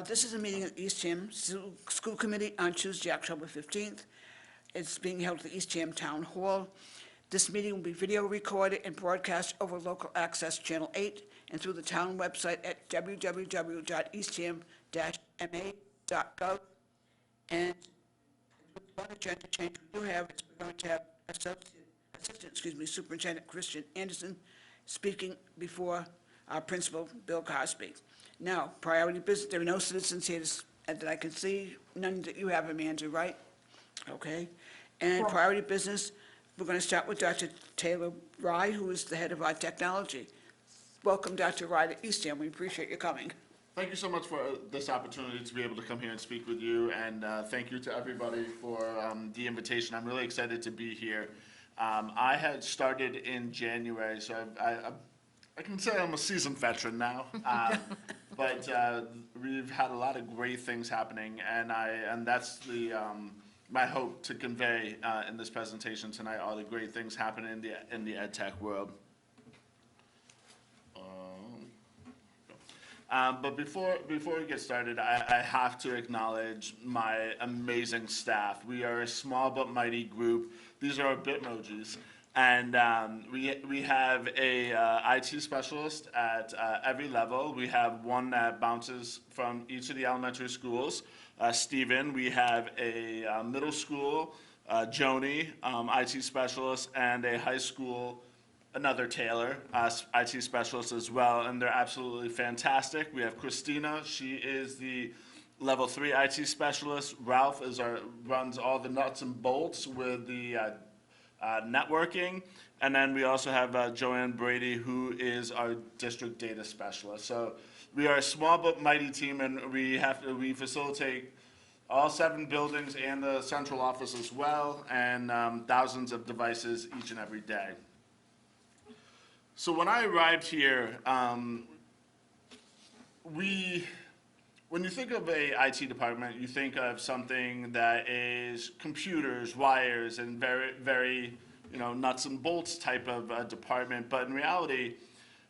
This is a meeting at Eastham School Committee on Tuesday, October 15th. It's being held at the Eastham Town Hall. This meeting will be video recorded and broadcast over local access Channel 8 and through the town website at www.eastham-ma.gov. And one agenda change we do have is we're going to have Superintendent Christian Anderson speaking before our principal, Bill Cosby. Now, priority business, there are no citizens here that I can see, none that you have, Amanda, right? Okay. And priority business, we're going to start with Dr. Taylor Wrye, who is the head of our technology. Welcome, Dr. Wrye, to Eastham. We appreciate you coming. Thank you so much for this opportunity to be able to come here and speak with you, and thank you to everybody for the invitation. I'm really excited to be here. I had started in January, so I can say I'm a seasoned veteran now, but we've had a lot of great things happening, and that's my hope to convey in this presentation tonight, all the great things happening in the ed tech world. But before we get started, I have to acknowledge my amazing staff. We are a small but mighty group. These are our Bitmojis. And we have a IT specialist at every level. We have one that bounces from each of the elementary schools, Stephen. We have a middle school, Joni, IT specialist, and a high school, another Taylor, IT specialist as well, and they're absolutely fantastic. We have Christina. She is the level 3 IT specialist. Ralph runs all the nuts and bolts with the networking, and then we also have Joanne Brady, who is our district data specialist. So we are a small but mighty team, and we facilitate all 7 buildings and the central office as well, and thousands of devices each and every day. So when I arrived here, when you think of a IT department, you think of something that is computers, wires, and very, very, nuts and bolts type of department. But in reality,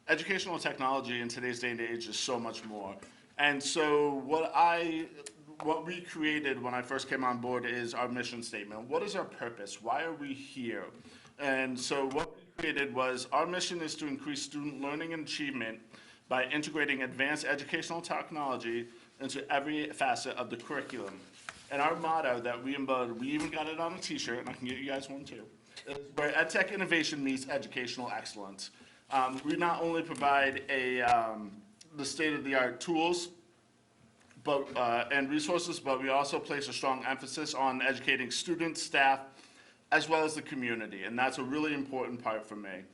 educational technology in today's day and age is so much more. And so what we created when I first came on board is our mission statement. What is our purpose? Why are we here? And so what we created was, our mission is to increase student learning and achievement by integrating advanced educational technology into every facet of the curriculum. And our motto that we embodied, we even got it on a t-shirt, and I can get you guys one too, is where EdTech innovation meets educational excellence. We not only provide the state-of-the-art tools and resources, but we also place a strong emphasis on educating students, staff, as well as the community, and that's a really important part for me.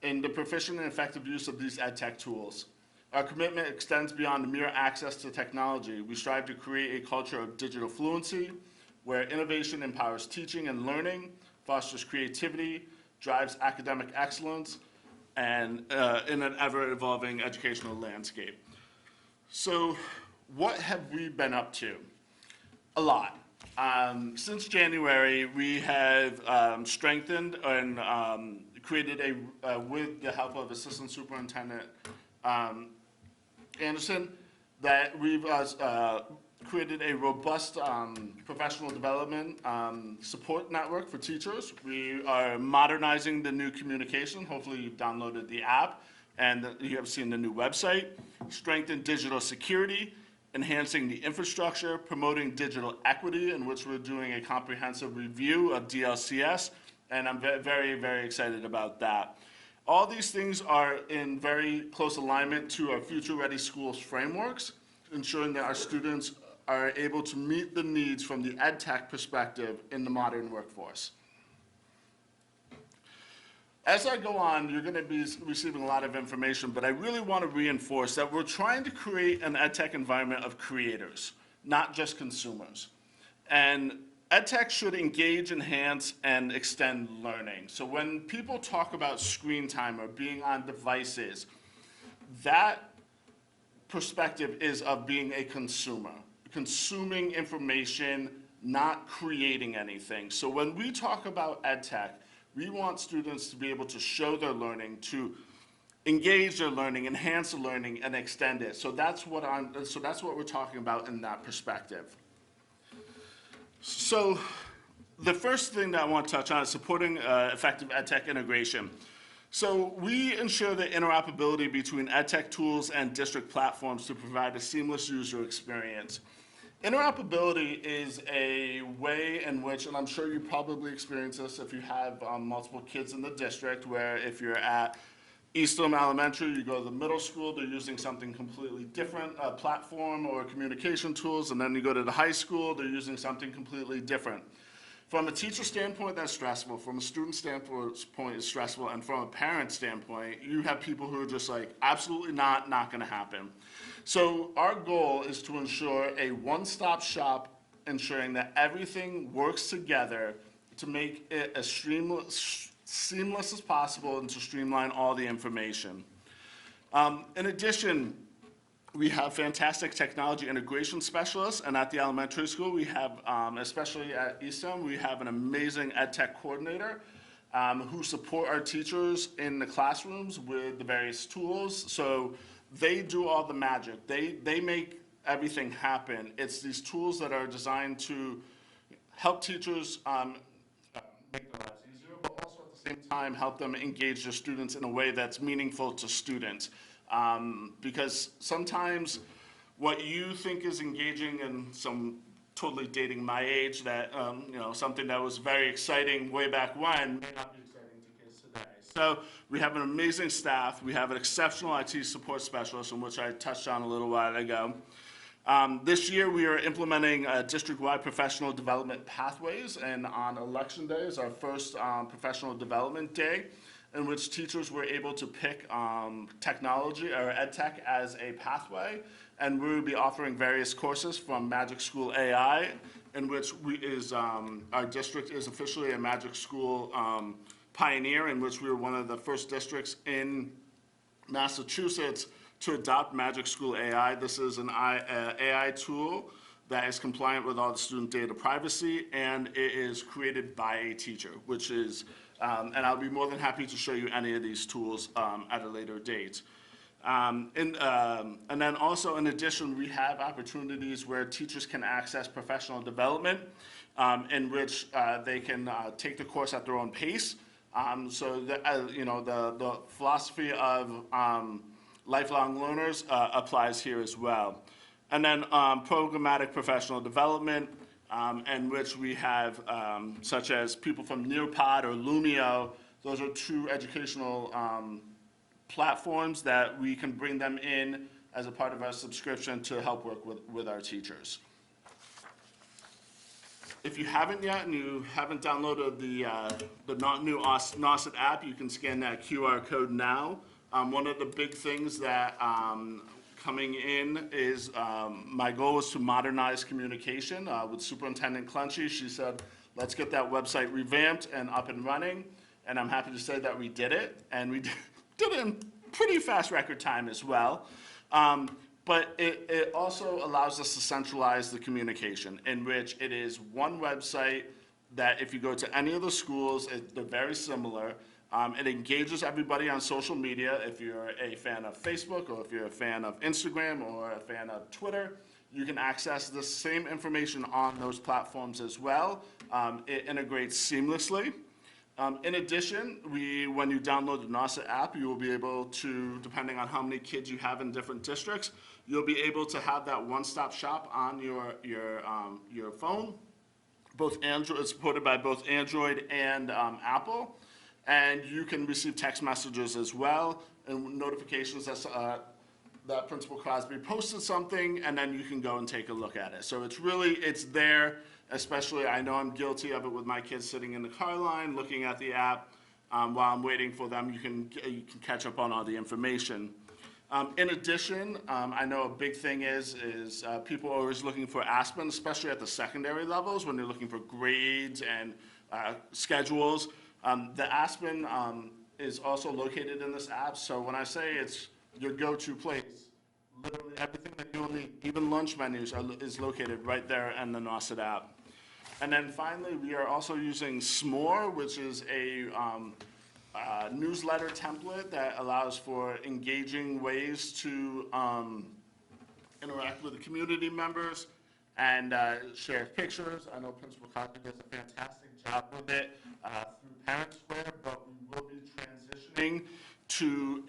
In the proficient and effective use of these EdTech tools, our commitment extends beyond mere access to technology. We strive to create a culture of digital fluency, where innovation empowers teaching and learning, fosters creativity, drives academic excellence, and in an ever-evolving educational landscape. So what have we been up to? A lot. Since January, we have strengthened and created with the help of Assistant Superintendent Anderson, that we've created a robust professional development support network for teachers. We are modernizing the new communication. Hopefully you've downloaded the app and you have seen the new website. Strengthen digital security, enhancing the infrastructure, promoting digital equity, in which we're doing a comprehensive review of DLCS, and I'm very, very excited about that. All these things are in very close alignment to our Future Ready Schools frameworks, ensuring that our students are able to meet the needs from the ed tech perspective in the modern workforce. As I go on, you're going to be receiving a lot of information, but I really want to reinforce that we're trying to create an EdTech environment of creators, not just consumers. And EdTech should engage, enhance, and extend learning. So when people talk about screen time or being on devices, that perspective is of being a consumer, consuming information, not creating anything. So when we talk about EdTech, we want students to be able to show their learning, to engage their learning, enhance the learning, and extend it. So that's what we're talking about in that perspective. So the first thing that I want to touch on is supporting effective EdTech integration. So we ensure the interoperability between EdTech tools and district platforms to provide a seamless user experience. Interoperability is a way in which, and I'm sure you probably experience this if you have multiple kids in the district, where if you're at Eastham Elementary, you go to the middle school, they're using something completely different, a platform or communication tools, and then you go to the high school, they're using something completely different. From a teacher standpoint, that's stressful. From a student standpoint, it's stressful. And from a parent standpoint, you have people who are just like, absolutely not going to happen. So our goal is to ensure a one-stop shop, ensuring that everything works together to make it as seamless as possible and to streamline all the information. In addition, we have fantastic technology integration specialists, and at the elementary school, we have, especially at Eastham, we have an amazing EdTech coordinator who support our teachers in the classrooms with the various tools. So they do all the magic. They make everything happen. It's these tools that are designed to help teachers make their lives easier, but also at the same time help them engage their students in a way that's meaningful to students. Because sometimes what you think is engaging, and some totally dating my age, that something that was very exciting way back when may not be exciting to kids today. So we have an amazing staff. We have an exceptional IT support specialist, in which I touched on a little while ago. This year we are implementing district-wide professional development pathways, and on election day is our first professional development day, in which teachers were able to pick technology or EdTech as a pathway, and we will be offering various courses from Magic School AI, in which our district is officially a Magic School pioneer, in which we were one of the first districts in Massachusetts to adopt Magic School AI. This is an AI tool that is compliant with all the student data privacy, and it is created by a teacher, which is and I'll be more than happy to show you any of these tools at a later date. And then also, in addition, we have opportunities where teachers can access professional development, in which they can take the course at their own pace. So the philosophy of lifelong learners applies here as well. And then programmatic professional development, in which we have such as people from Nearpod or Lumio. Those are two educational platforms that we can bring them in as a part of our subscription to help work with our teachers. If you haven't yet and you haven't downloaded the new NOSIT app, you can scan that QR code now. One of the big things that coming in is my goal was to modernize communication with Superintendent Clunchy. She said, let's get that website revamped and up and running. And I'm happy to say that we did it. And we did it in pretty fast record time as well. But it also allows us to centralize the communication, in which it is one website that if you go to any of the schools, they're very similar. It engages everybody on social media. If you're a fan of Facebook, or if you're a fan of Instagram, or a fan of Twitter, you can access the same information on those platforms as well. It integrates seamlessly. In addition, when you download the NOSIT app, you will be able to, depending on how many kids you have in different districts, you'll be able to have that one-stop shop on your phone. It's supported by both Android and Apple. And you can receive text messages as well, and notifications that Principal Crosby posted something, and then you can go and take a look at it. So it's there, especially I know I'm guilty of it with my kids sitting in the car line, looking at the app while I'm waiting for them. You can catch up on all the information. In addition, I know a big thing is people are always looking for Aspen, especially at the secondary levels, when they're looking for grades and schedules. The Aspen is also located in this app, so when I say it's your go-to place, literally everything that you'll need, even lunch menus, is located right there in the NOSIT app. And then finally, we are also using S'more, which is a newsletter template that allows for engaging ways to interact with the community members and share pictures. I know Principal Cochran does a fantastic job with it through Parent Square, but we will be transitioning to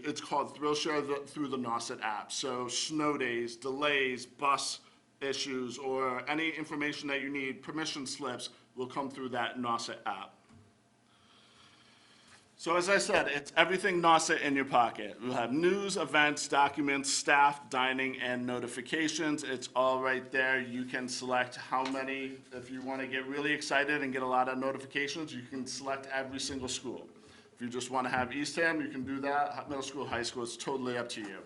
it's called Thrillshare through the Nauset app. So snow days, delays, bus issues, or any information that you need, permission slips, will come through that Nauset app. So as I said, it's everything Nauset in your pocket. We'll have news, events, documents, staff, dining, and notifications. It's all right there. You can select how many. If you want to get really excited and get a lot of notifications, you can select every single school. If you just want to have Eastham, you can do that. Middle school, high school, it's totally up to you.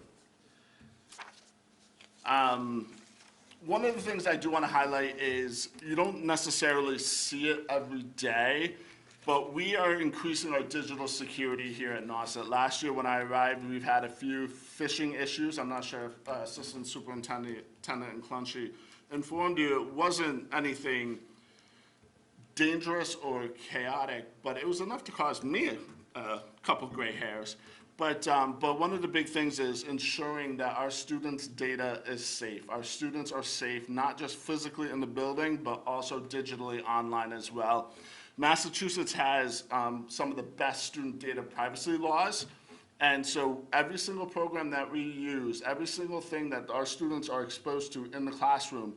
One of the things I do want to highlight is you don't necessarily see it every day, but we are increasing our digital security here at Nauset. Last year when I arrived, we've had a few phishing issues. I'm not sure if Assistant Superintendent and Clunchy informed you. It wasn't anything dangerous or chaotic, but it was enough to cause me a couple gray hairs. But one of the big things is ensuring that our students' data is safe. Our students are safe, not just physically in the building, but also digitally online as well. Massachusetts has some of the best student data privacy laws. And so every single program that we use, every single thing that our students are exposed to in the classroom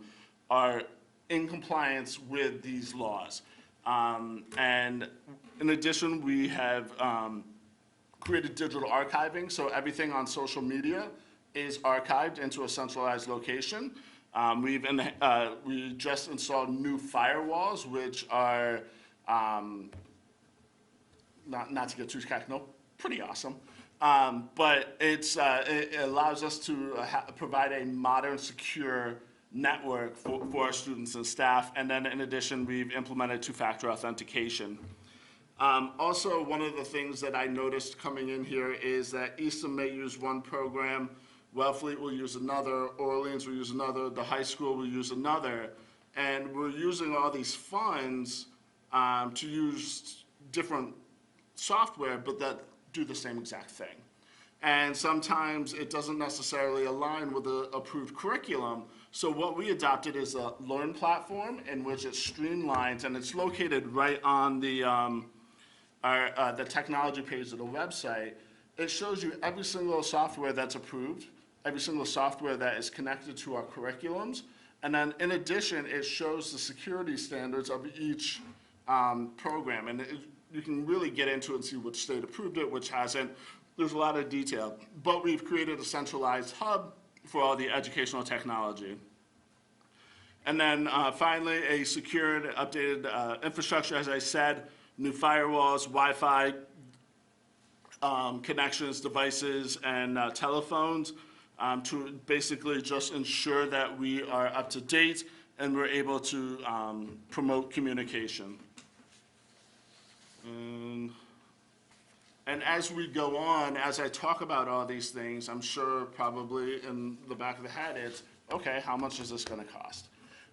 are in compliance with these laws. And in addition, we have created digital archiving, so everything on social media is archived into a centralized location. We just installed new firewalls, which are, not to get too technical, pretty awesome. But it allows us to provide a modern, secure network for our students and staff. And then in addition, we've implemented two-factor authentication. Also, one of the things that I noticed coming in here is that Eastham may use one program, Wellfleet will use another, Orleans will use another, the high school will use another, and we're using all these funds to use different software, but that do the same exact thing. And sometimes it doesn't necessarily align with the approved curriculum. So what we adopted is a Learn platform in which it streamlines, and it's located right on the technology page of the website. It shows you every single software that's approved, every single software that is connected to our curriculums, and then in addition, it shows the security standards of each program. And you can really get into it and see which state approved it, which hasn't. There's a lot of detail. But we've created a centralized hub for all the educational technology. And then finally, a secured, updated infrastructure, as I said, new firewalls, Wi-Fi connections, devices, and telephones to basically just ensure that we are up to date and we're able to promote communication. And as we go on, as I talk about all these things, I'm sure probably in the back of the head it's, okay, how much is this going to cost?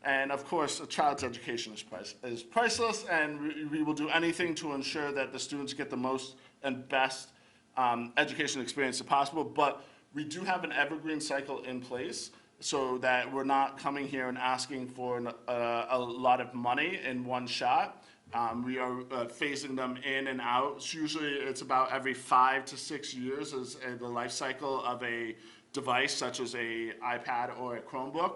And of course, a child's education is priceless, and we will do anything to ensure that the students get the most and best education experience possible. But we do have an evergreen cycle in place so that we're not coming here and asking for a lot of money in one shot. We are phasing them in and out. So usually it's about every 5 to 6 years is the life cycle of a device such as a iPad or a Chromebook.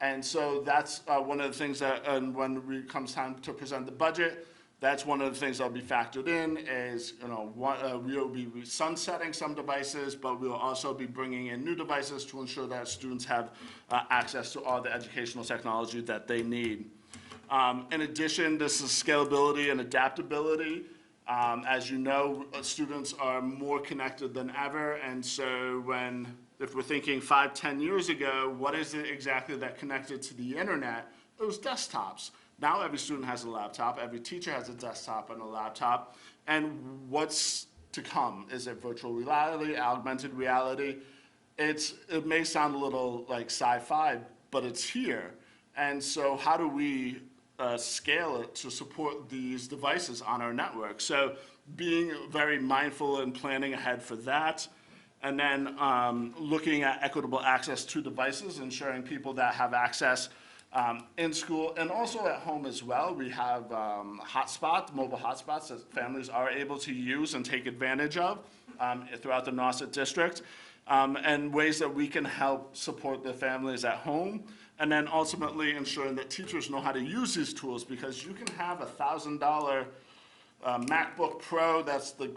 And so that's one of the things that, and when it comes time to present the budget, that's one of the things that'll be factored in is, we'll be sunsetting some devices, but we'll also be bringing in new devices to ensure that students have access to all the educational technology that they need. In addition, this is scalability and adaptability. As you know, students are more connected than ever, and so if we're thinking 5-10 years ago, what is it exactly that connected to the internet? It was desktops. Now every student has a laptop, every teacher has a desktop and a laptop, and what's to come? Is it virtual reality, augmented reality? It may sound a little like sci-fi, but it's here. And so how do we scale it to support these devices on our network. So being very mindful and planning ahead for that. And then looking at equitable access to devices, ensuring people that have access in school and also at home as well. We have hotspots, mobile hotspots that families are able to use and take advantage of throughout the Nauset district, and ways that we can help support the families at home. And then ultimately ensuring that teachers know how to use these tools, because you can have a $1,000 MacBook Pro that's the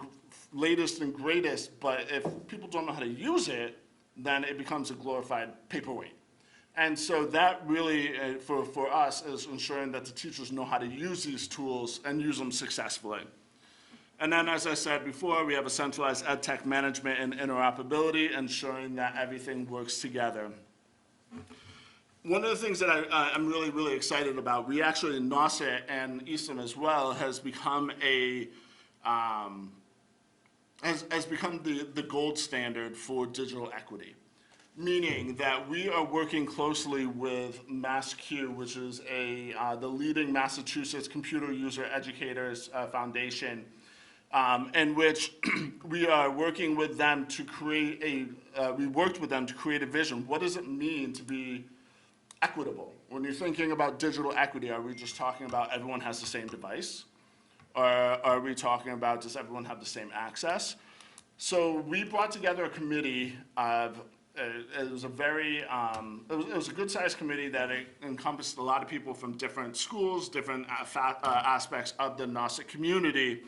latest and greatest, but if people don't know how to use it, then it becomes a glorified paperweight. And so that really, for us, is ensuring that the teachers know how to use these tools and use them successfully. And then, as I said before, we have a centralized ed tech management and interoperability, ensuring that everything works together. One of the things that I'm really, really excited about, we actually in Nauset and Eastham as well, has become the gold standard for digital equity. Meaning that we are working closely with MASC, which is the leading Massachusetts Computer User Educators Foundation, in which we are working with them to create we worked with them to create a vision. What does it mean to be equitable? When you're thinking about digital equity, are we just talking about everyone has the same device? Or are we talking about does everyone have the same access? So we brought together a committee of it was a very, it was a good-sized committee that encompassed a lot of people from different schools, different aspects of the Nauset community,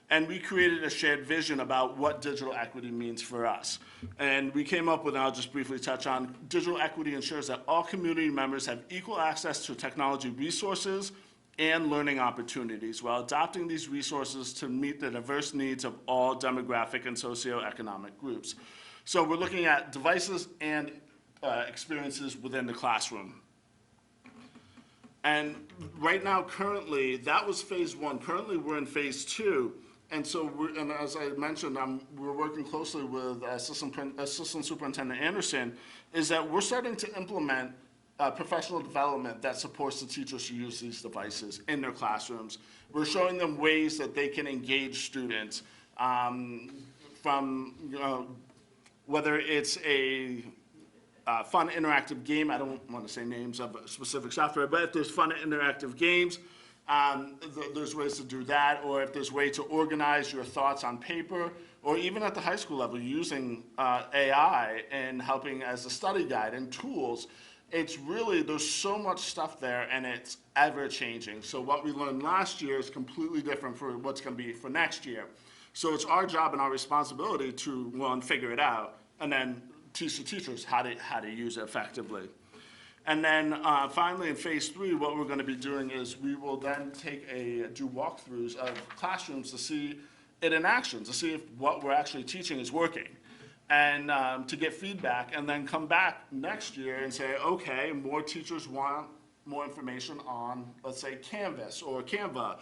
and we created a shared vision about what digital equity means for us. And we came up with, and I'll just briefly touch on, digital equity ensures that all community members have equal access to technology resources and learning opportunities while adopting these resources to meet the diverse needs of all demographic and socioeconomic groups. So we're looking at devices and experiences within the classroom. And right now, currently, that was phase one. Currently, we're in phase two. And so, and as I mentioned, we're working closely with Assistant Superintendent Anderson, is that we're starting to implement professional development that supports the teachers to use these devices in their classrooms. We're showing them ways that they can engage students from, whether it's a fun interactive game, I don't want to say names of specific software, but if there's fun interactive games, there's ways to do that, or if there's a way to organize your thoughts on paper, or even at the high school level using AI and helping as a study guide and tools. It's really, there's so much stuff there and it's ever changing. So what we learned last year is completely different for what's going to be for next year. So it's our job and our responsibility to, one, figure it out, and then teach the teachers how to use it effectively. And then finally in phase three, what we're going to be doing is we will then do walkthroughs of classrooms to see it in action, to see if what we're actually teaching is working, and to get feedback, and then come back next year and say, okay, more teachers want more information on, let's say, Canvas or Canva.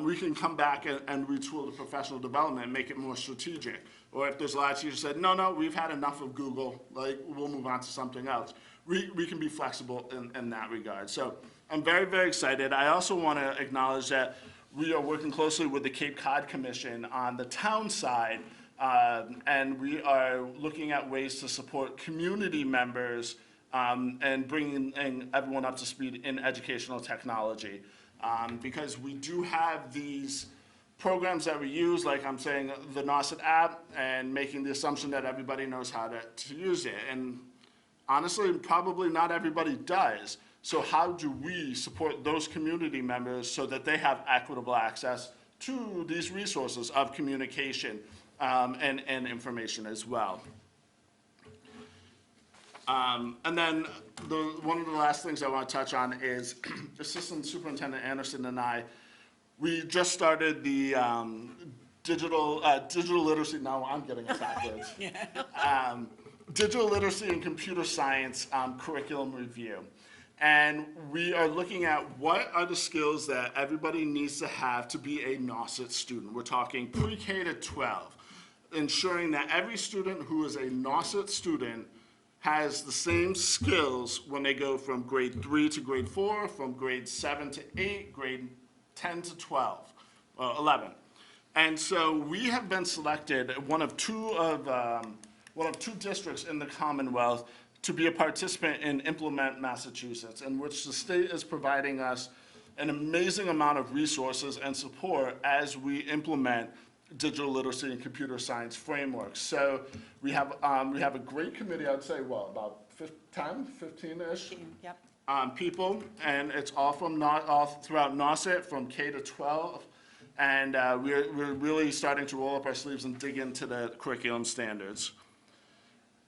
We can come back and retool the professional development and make it more strategic. Or if there's a lot of teachers who said, no, we've had enough of Google, like we'll move on to something else. We can be flexible in that regard. So I'm very, very excited. I also want to acknowledge that we are working closely with the Cape Cod Commission on the town side, and we are looking at ways to support community members and bringing everyone up to speed in educational technology. Because we do have these programs that we use, like I'm saying, the Nauset app, and making the assumption that everybody knows how to use it. And honestly, probably not everybody does. So how do we support those community members so that they have equitable access to these resources of communication and information as well? And then one of the last things I want to touch on is Assistant Superintendent Anderson and I, we just started the digital literacy, now I'm getting it backwards. Digital literacy and computer science curriculum review. And we are looking at what are the skills that everybody needs to have to be a Nauset student. We're talking pre-K to 12, ensuring that every student who is a Nauset student has the same skills when they go from grade 3 to grade 4, from grade 7 to 8, grade 10 to 12, 11. And so we have been selected, one of two districts in the Commonwealth to be a participant in Implement Massachusetts, in which the state is providing us an amazing amount of resources and support as we implement digital literacy and computer science frameworks. So we have a great committee, I'd say, about 10, 15-ish Yep. people, and it's all throughout NOSIT, from K to 12. And we're really starting to roll up our sleeves and dig into the curriculum standards.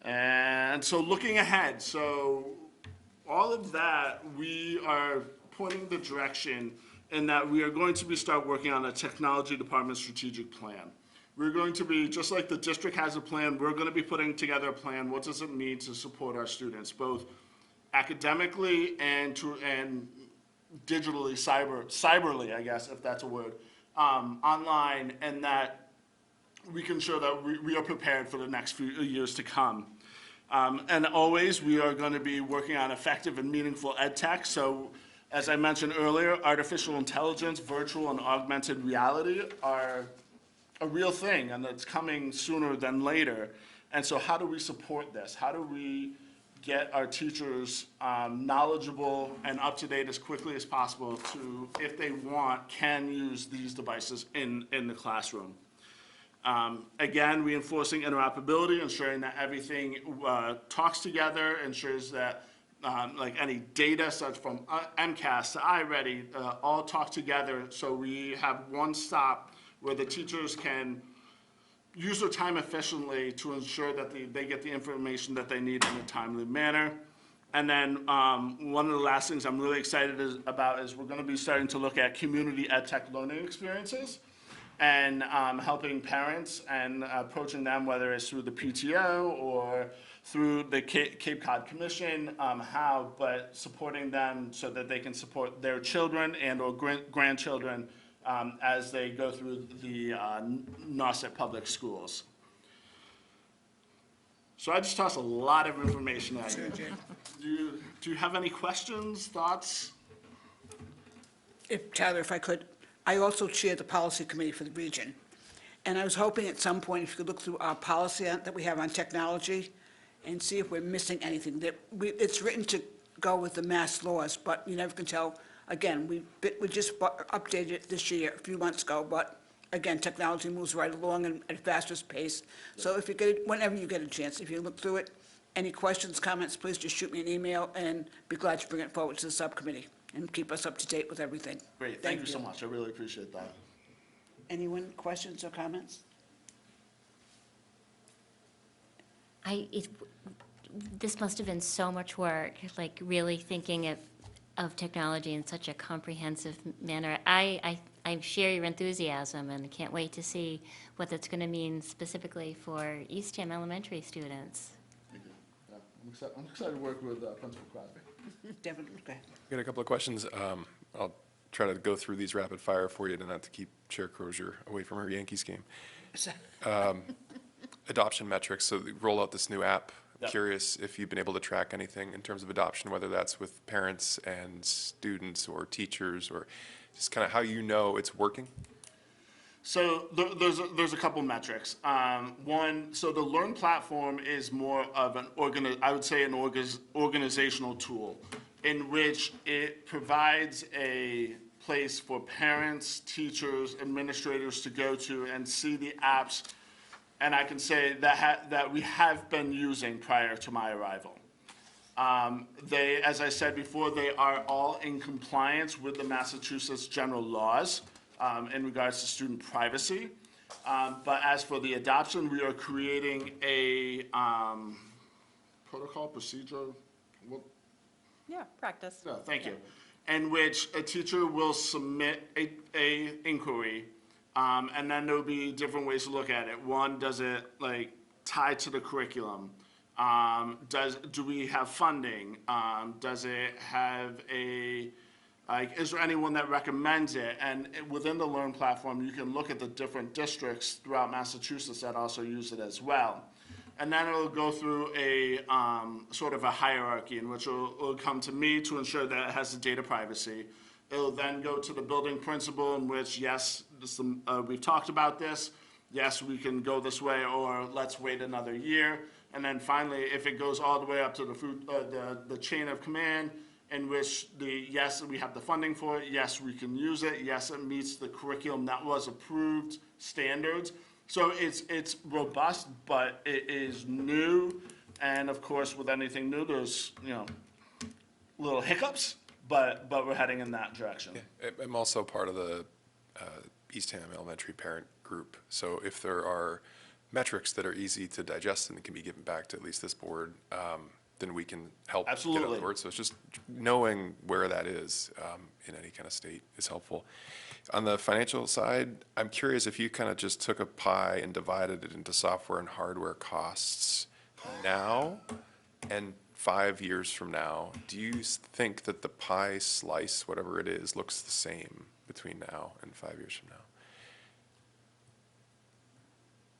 And so looking ahead, so all of that, we are pointing the direction in that we are going to start working on a technology department strategic plan. We're going to be, just like the district has a plan, we're going to be putting together a plan. What does it mean to support our students, both academically and digitally, cyberly, I guess, if that's a word, online, and that we can show that we are prepared for the next few years to come. And always, we are going to be working on effective and meaningful ed tech. So, as I mentioned earlier, artificial intelligence, virtual and augmented reality are a real thing, and it's coming sooner than later. And so how do we support this? How do we get our teachers knowledgeable and up to date as quickly as possible to, if they want, can use these devices in the classroom? Again, reinforcing interoperability, ensuring that everything talks together, ensures that like any data, such from MCAS to iReady, all talk together, so we have one stop where the teachers can use their time efficiently to ensure that they get the information that they need in a timely manner. And then one of the last things I'm really excited about is we're going to be starting to look at community ed tech learning experiences and helping parents and approaching them, whether it's through the PTO or through the Cape Cod Commission, but supporting them so that they can support their children and or grandchildren as they go through the NOSIT public schools. So I just tossed a lot of information at you. Do you have any questions, thoughts? Tyler, if I could, I also chair the policy committee for the region. And I was hoping at some point if you could look through our policy that we have on technology and see if we're missing anything. It's written to go with the MASC laws, but you never can tell. Again, we just updated it this year, a few months ago, but again, technology moves right along at a faster pace. So if you whenever you get a chance, if you look through it, any questions, comments, please just shoot me an email and be glad to bring it forward to the subcommittee and keep us up to date with everything. Great, thank you so much. I really appreciate that. Anyone, questions or comments? This must have been so much work, like really thinking of technology in such a comprehensive manner. I share your enthusiasm and can't wait to see what that's going to mean specifically for Eastham elementary students. Thank you. Yeah, I'm excited to work with Principal Crosby. Definitely, okay. I got a couple of questions. I'll try to go through these rapid fire for you to not to keep Chair Crozier away from her Yankees game. Adoption metrics, so they roll out this new app. Yep. Curious if you've been able to track anything in terms of adoption, whether that's with parents and students or teachers, or just kind of how you know it's working. So there's a couple metrics. One, so the Learn platform is more of an organizational tool in which it provides a place for parents, teachers, administrators to go to and see the apps. And I can say that we have been using prior to my arrival. As I said before, they are all in compliance with the Massachusetts general laws in regards to student privacy. But as for the adoption, we are creating a protocol, procedure. Yeah, practice. No, thank you. In which a teacher will submit a inquiry. And then there'll be different ways to look at it. One, does it tie to the curriculum? Do we have funding? Does it have is there anyone that recommends it? And within the Learn platform, you can look at the different districts throughout Massachusetts that also use it as well. and then it'll go through a sort of a hierarchy in which it'll come to me to ensure that it has the data privacy. It'll then go to the building principal, in which, yes, we've talked about this, yes, we can go this way, or let's wait another year. And then finally, if it goes all the way up to the chain of command, in which yes, we have the funding for it, yes, we can use it, yes, it meets the curriculum that was approved standards. So it's robust, but it is new, and of course, with anything new, there's, little hiccups, but we're heading in that direction. Yeah, I'm also part of the Eastham Elementary Parent Group, so if there are metrics that are easy to digest and that can be given back to at least this board, then we can help get Absolutely. on the board. So it's just knowing where that is in any kind of state is helpful. On the financial side, I'm curious if you kind of just took a pie and divided it into software and hardware costs now and 5 years from now, do you think that the pie slice, whatever it is, looks the same between now and 5 years from now?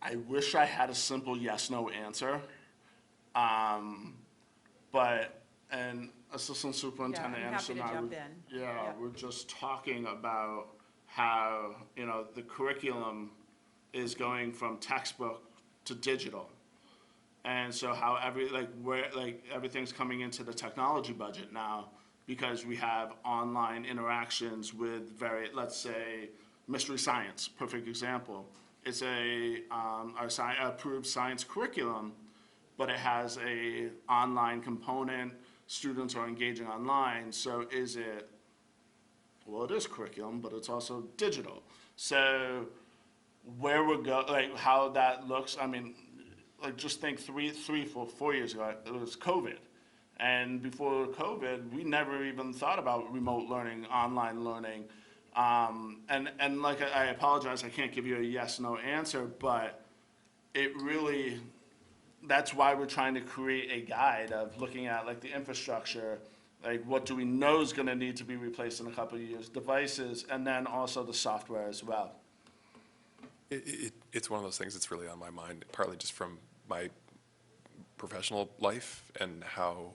I wish I had a simple yes/no answer, but, and Assistant Superintendent Yeah, I'm happy Anderson to and I jump were- in. Yeah, Yeah. we're just talking about how, the curriculum is going from textbook to digital. And so how everything's coming into the technology budget now, because we have online interactions with let's say, mystery science, perfect example. It's our approved science curriculum, but it has a online component. Students are engaging online, so it is curriculum, but it's also digital. So where how that looks, I mean, just think 4 years ago, it was COVID. And before COVID, we never even thought about remote learning, online learning. And I apologize, I can't give you a yes/no answer, but it really, that's why we're trying to create a guide of looking at the infrastructure, what do we know is gonna need to be replaced in a couple of years, devices, and then also the software as well. It's one of those things that's really on my mind, partly just from my professional life and how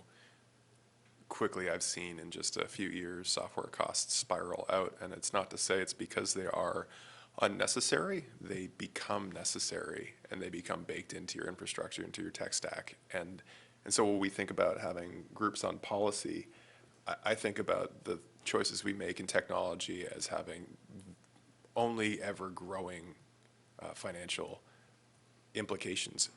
quickly I've seen in just a few years software costs spiral out. And it's not to say it's because they are unnecessary. They become necessary and they become baked into your infrastructure, into your tech stack. And so when we think about having groups on policy, I think about the choices we make in technology as having only ever growing financial implications.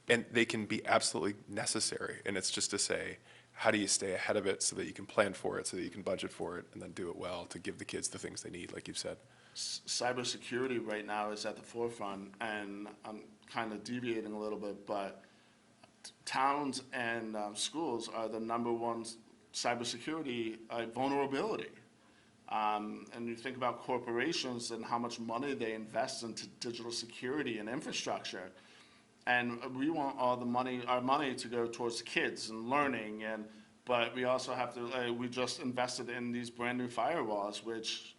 And they can be absolutely necessary. And it's just to say, how do you stay ahead of it so that you can plan for it, so that you can budget for it, and then do it well to give the kids the things they need, like you've said? Cybersecurity right now is at the forefront, and I'm kind of deviating a little bit, but towns and schools are the #1 cybersecurity vulnerability. And you think about corporations and how much money they invest into digital security and infrastructure. And we want all our money to go towards kids and learning, but we also have to, we just invested in these brand new firewalls, which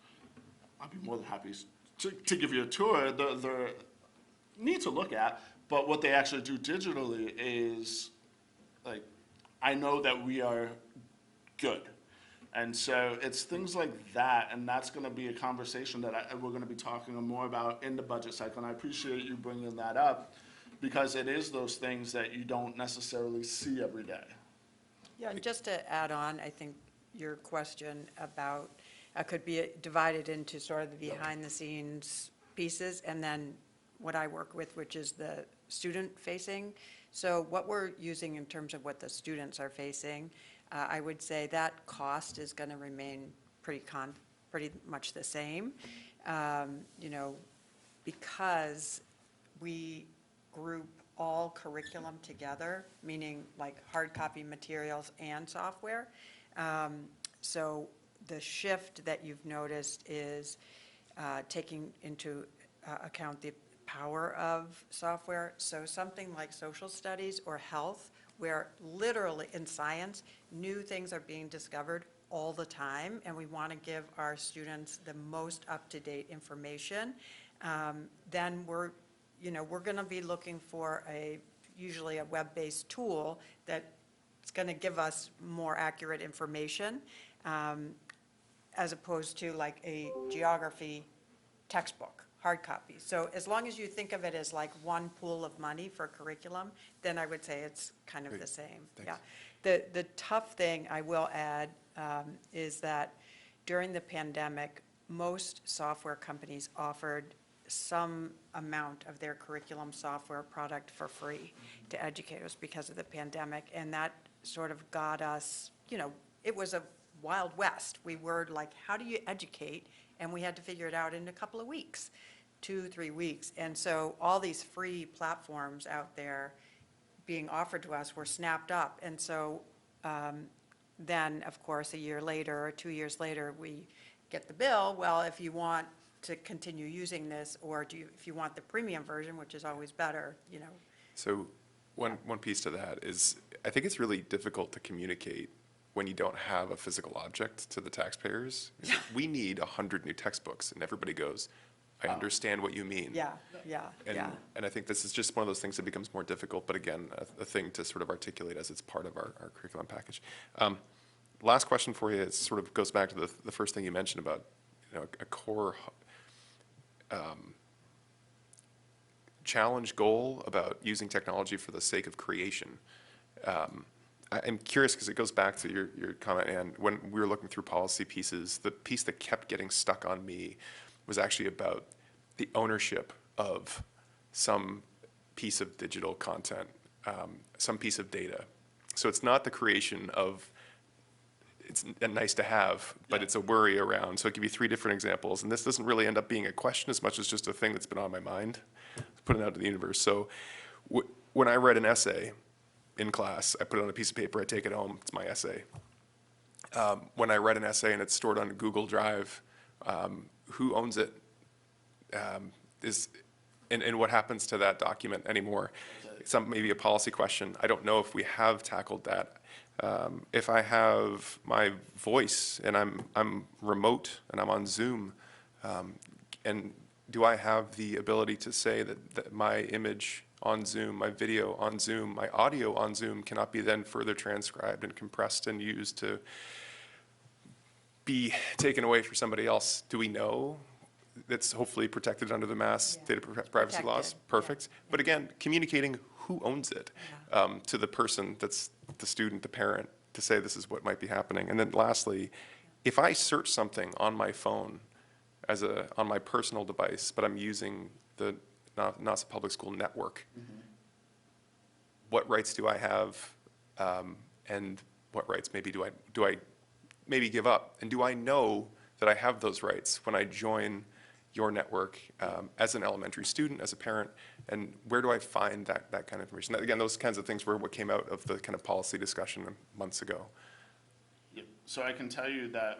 I'd be more than happy to give you a tour. They're neat to look at, but what they actually do digitally is, I know that we are good. And so it's things like that, and that's going to be a conversation that we're going to be talking more about in the budget cycle, and I appreciate you bringing that up, because it is those things that you don't necessarily see every day. Yeah, and just to add on, I think your question about could be divided into sort of the behind-the-scenes pieces, and then what I work with, which is the student-facing. So what we're using in terms of what the students are facing, I would say that cost is going to remain pretty much the same, because we group all curriculum together, meaning hard copy materials and software. So the shift that you've noticed is taking into account the power of software. So something like social studies or health, where literally in science, new things are being discovered all the time, and we want to give our students the most up-to-date information, then we're going to be looking for a usually a web-based tool that's going to give us more accurate information, as opposed to like a geography textbook, hard copy. So as long as you think of it as like one pool of money for curriculum, then I would say it's kind of Great. the same. Thanks. Yeah. The tough thing I will add is that during the pandemic, most software companies offered some amount of their curriculum software product for free to educators because of the pandemic. And that sort of got us, it was a Wild West. We were like, how do you educate? And we had to figure it out in a couple of weeks, 2-3 weeks. And so all these free platforms out there being offered to us were snapped up. And so then, of course, a year later or 2 years later, we get the bill. Well, if you want to continue using this, or if you want the premium version, which is always better, So one piece to that is, I think it's really difficult to communicate when you don't have a physical object to the taxpayers. It's like, we need 100 new textbooks, and everybody goes, I understand what you mean. Yeah. And I think this is just one of those things that becomes more difficult, but again, a thing to sort of articulate as it's part of our curriculum package. Last question for you, it sort of goes back to the first thing you mentioned about, a core challenge goal about using technology for the sake of creation. I'm curious because it goes back to your comment, and when we were looking through policy pieces, the piece that kept getting stuck on me was actually about the ownership of some piece of digital content, some piece of data. So it's not the creation of, it's nice to have, but it's a worry around. So I'll give you 3 different examples, and this doesn't really end up being a question as much as just a thing that's been on my mind, putting it out to the universe. So when I write an essay in class, I put it on a piece of paper, I take it home, it's my essay. When I write an essay and it's stored on Google Drive, who owns it? And what happens to that document anymore? Maybe a policy question. I don't know if we have tackled that. If I have my voice and I'm remote and I'm on Zoom, and do I have the ability to say that my image on Zoom, my video on Zoom, my audio on Zoom cannot be then further transcribed and compressed and used to be taken away for somebody else? Do we know? That's hopefully protected under the MASC data privacy laws. Protected, Perfect. But again, communicating who owns it to the person that's the student, the parent, to say this is what might be happening. And then lastly, if I search something on my phone on my personal device, but I'm using the NASA Public School network, what rights do I have, and what rights maybe do I maybe give up? And do I know that I have those rights when I join your network as an elementary student, as a parent, and where do I find that kind of information? Again, those kinds of things were what came out of the kind of policy discussion months ago. Yep. So I can tell you that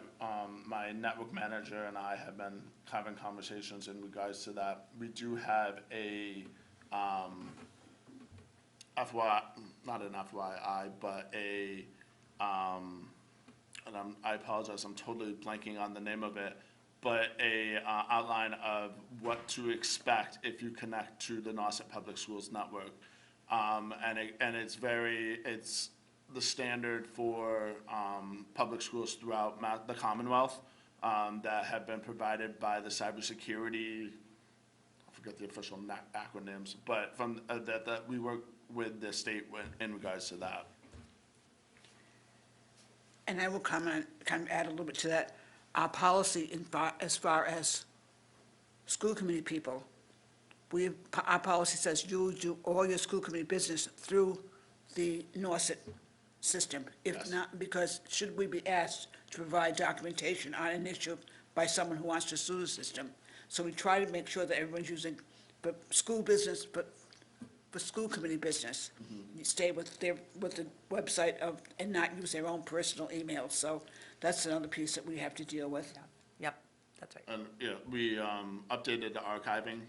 my network manager and I have been having conversations in regards to that. We do have a not an FYI, but and I apologize, I'm totally blanking on the name of it, but a outline of what to expect if you connect to the Nauset Public Schools network. And it's the standard for public schools throughout the Commonwealth that have been provided by the cybersecurity, I forget the official acronyms, but from that we work with the state in regards to that. And I will kind of add a little bit to that. Our policy as far as school committee people, our policy says you do all your school committee business through the Nauset system. If not, because should we be asked to provide documentation on an issue by someone who wants to sue the system? So we try to make sure that everyone's using school business, but for school committee business. You stay with the website and not use their own personal emails. So that's another piece that we have to deal with. Yep, that's right. And we updated the archiving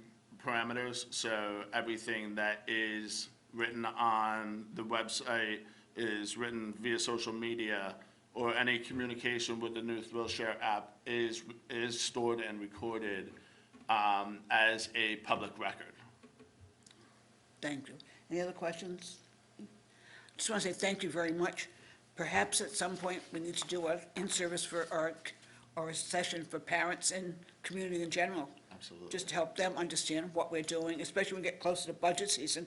parameters, so everything that is written on the website is written via social media, or any communication with the new ThrillShare app is stored and recorded as a public record. Thank you. Any other questions? Just want to say thank you very much. Perhaps at some point, we need to do an in-service for, or a session for parents and community in general. Absolutely. Just to help them understand what we're doing, especially when we get closer to budget season.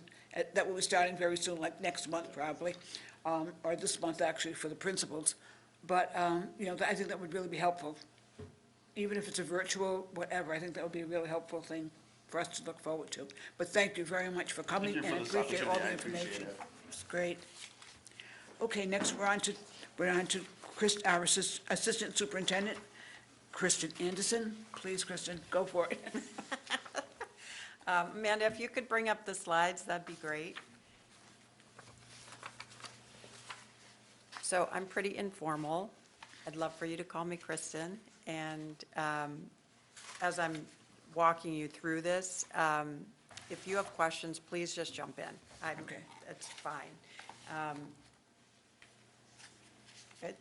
That will be starting very soon, like next month probably, or this month actually for the principals. But, you know, I think that would really be helpful. Even if it's a virtual, whatever, I think that would be a really helpful thing for us to look forward to. But thank you very much for coming, Thank you and I for this appreciate all the opportunity. I appreciate information. it. It's great. Okay, next we're on to our Assistant Superintendent, Kristen Anderson. Please, Kristen, go for it. Amanda, if you could bring up the slides, that'd be great. So I'm pretty informal. I'd love for you to call me Kristen. And as I'm walking you through this, if you have questions, please just jump in. Okay. It's fine. Good.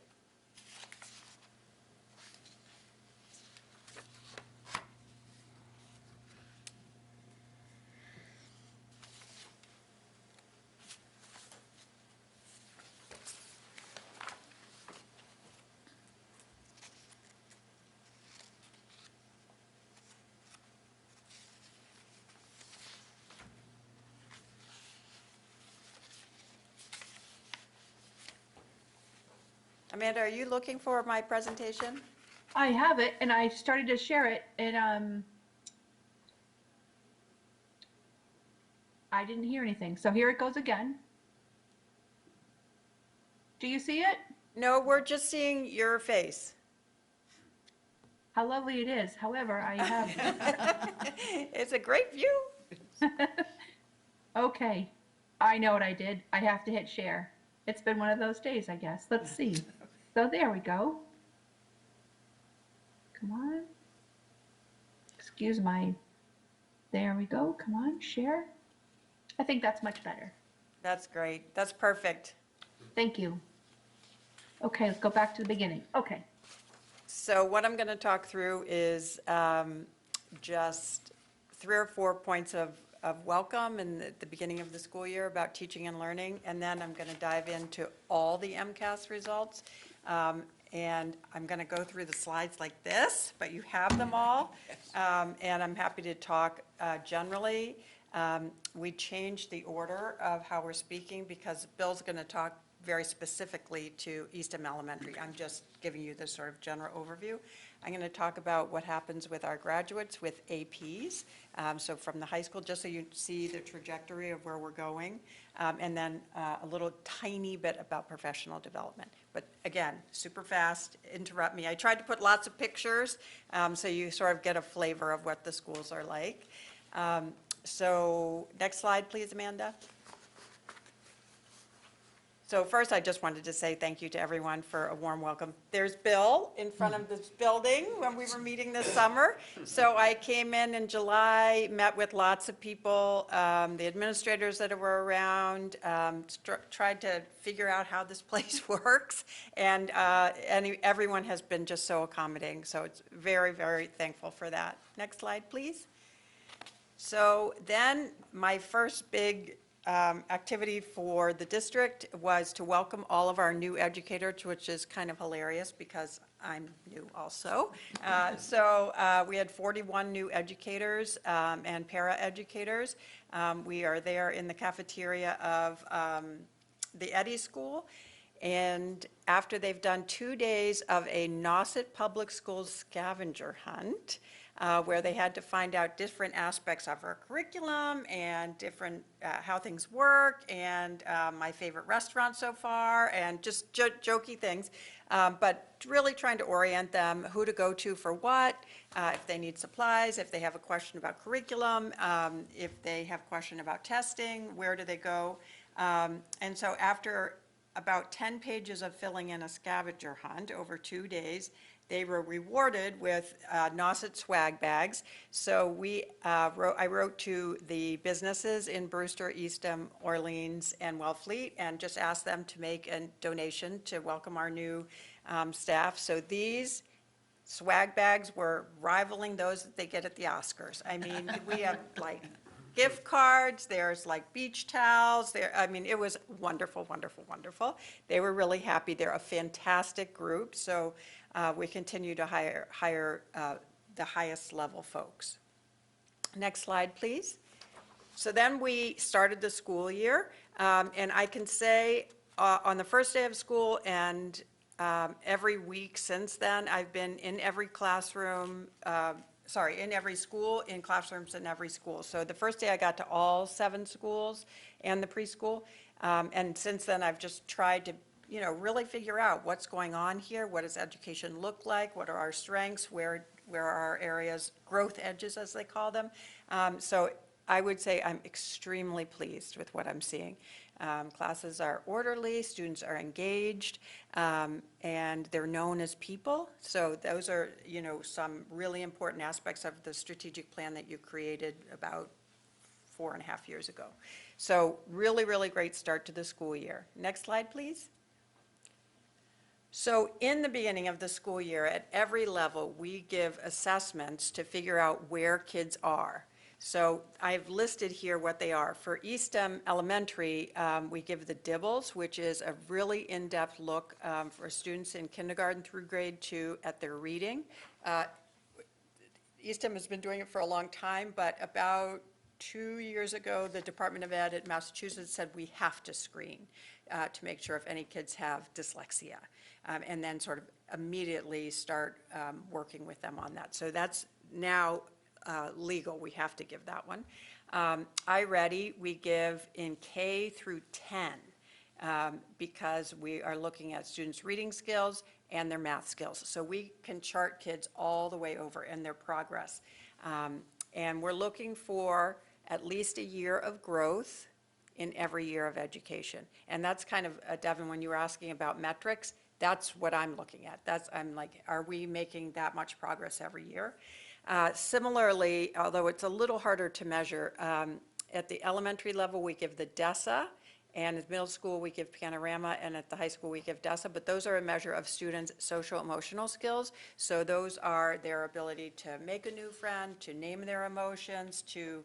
Amanda, are you looking for my presentation? I have it, and I started to share it, and I didn't hear anything. So here it goes again. Do you see it? No, we're just seeing your face. How lovely it is. However, I have. It's a great view. Okay, I know what I did. I have to hit share. It's been one of those days, I guess. Let's see. So there we go. Come on. Excuse my. There we go. Come on, share. I think that's much better. That's great. That's perfect. Thank you. Okay, let's go back to the beginning. Okay. So what I'm going to talk through is just 3 or 4 points of welcome in the beginning of the school year about teaching and learning, and then I'm going to dive into all the MCAS results. And I'm going to go through the slides like this, but you have them all. And I'm happy to talk generally. We changed the order of how we're speaking because Bill's going to talk very specifically to Eastham Elementary. I'm just giving you the sort of general overview. I'm going to talk about what happens with our graduates with APs, so from the high school, just so you see the trajectory of where we're going, and then a little tiny bit about professional development. But again, super fast, interrupt me. I tried to put lots of pictures, so you sort of get a flavor of what the schools are like. So next slide, please, Amanda. So first, I just wanted to say thank you to everyone for a warm welcome. There's Bill in front of this building when we were meeting this summer. So I came in July, met with lots of people, the administrators that were around, tried to figure out how this place works. And everyone has been just so accommodating. So it's very, very thankful for that. Next slide, please. So then my first big activity for the district was to welcome all of our new educators, which is kind of hilarious because I'm new also. We had 41 new educators and para-educators. We are there in the cafeteria of the Eddy School. And after they've done 2 days of a Nauset Public Schools scavenger hunt, where they had to find out different aspects of our curriculum and different how things work and my favorite restaurant so far and just jokey things, but really trying to orient them who to go to for what, if they need supplies, if they have a question about curriculum, if they have a question about testing, where do they go. And so after about 10 pages of filling in a scavenger hunt over 2 days, they were rewarded with Nauset swag bags. So I wrote to the businesses in Brewster, Eastham, Orleans, and Wellfleet, and just asked them to make a donation to welcome our new staff. So these swag bags were rivaling those that they get at the Oscars. I mean, we have like gift cards, there's like beach towels, I mean, it was wonderful, wonderful, wonderful. They were really happy. They're a fantastic group, so we continue to hire the highest level folks. Next slide, please. So then we started the school year, and I can say on the first day of school and every week since then, I've been in every classroom, in every school, in classrooms in every school. So the first day I got to all 7 schools and the preschool, and since then I've just tried to, really figure out what's going on here, what does education look like, what are our strengths, where are our areas, growth edges as they call them. So I would say I'm extremely pleased with what I'm seeing. Classes are orderly, students are engaged, and they're known as people. So those are, some really important aspects of the strategic plan that you created about 4.5 years ago. So really, really great start to the school year. Next slide, please. So in the beginning of the school year, at every level, we give assessments to figure out where kids are. So I've listed here what they are. For Eastham Elementary, we give the DIBELS, which is a really in-depth look for students in kindergarten through grade 2 at their reading. Eastham has been doing it for a long time, but about 2 years ago, the Department of Ed at Massachusetts said we have to screen to make sure if any kids have dyslexia, and then sort of immediately start working with them on that. So that's now legal, we have to give that one. iReady, we give in K through 10 because we are looking at students' reading skills and their math skills. So we can chart kids all the way over and their progress. And we're looking for at least a year of growth in every year of education. And that's kind of, Devin, when you were asking about metrics, that's what I'm looking at. I'm like, are we making that much progress every year? Similarly, although it's a little harder to measure, at the elementary level, we give the DESA, and at middle school, we give Panorama, and at the high school, we give DESA, but those are a measure of students' social emotional skills. So those are their ability to make a new friend, to name their emotions, to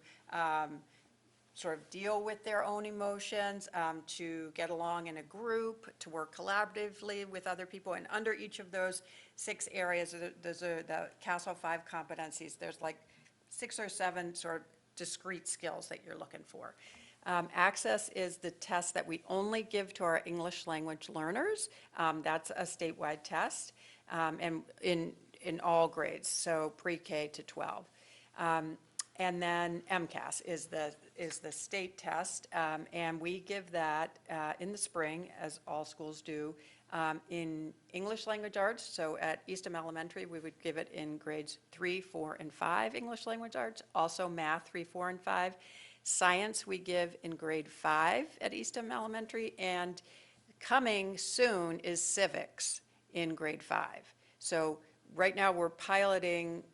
sort of deal with their own emotions, to get along in a group, to work collaboratively with other people. And under each of those 6 areas, those are the CASEL 5 competencies. There's like 6 or 7 sort of discrete skills that you're looking for. Access is the test that we only give to our English language learners. That's a statewide test, and in all grades, so pre-K to 12. And then MCAS is the state test, and we give that in the spring, as all schools do, in English language arts. So at Eastham Elementary, we would give it in grades 3, 4, and 5 English language arts, also math 3, 4, and 5. Science we give in grade 5 at Eastham Elementary, and coming soon is civics in grade 5. So right now we're piloting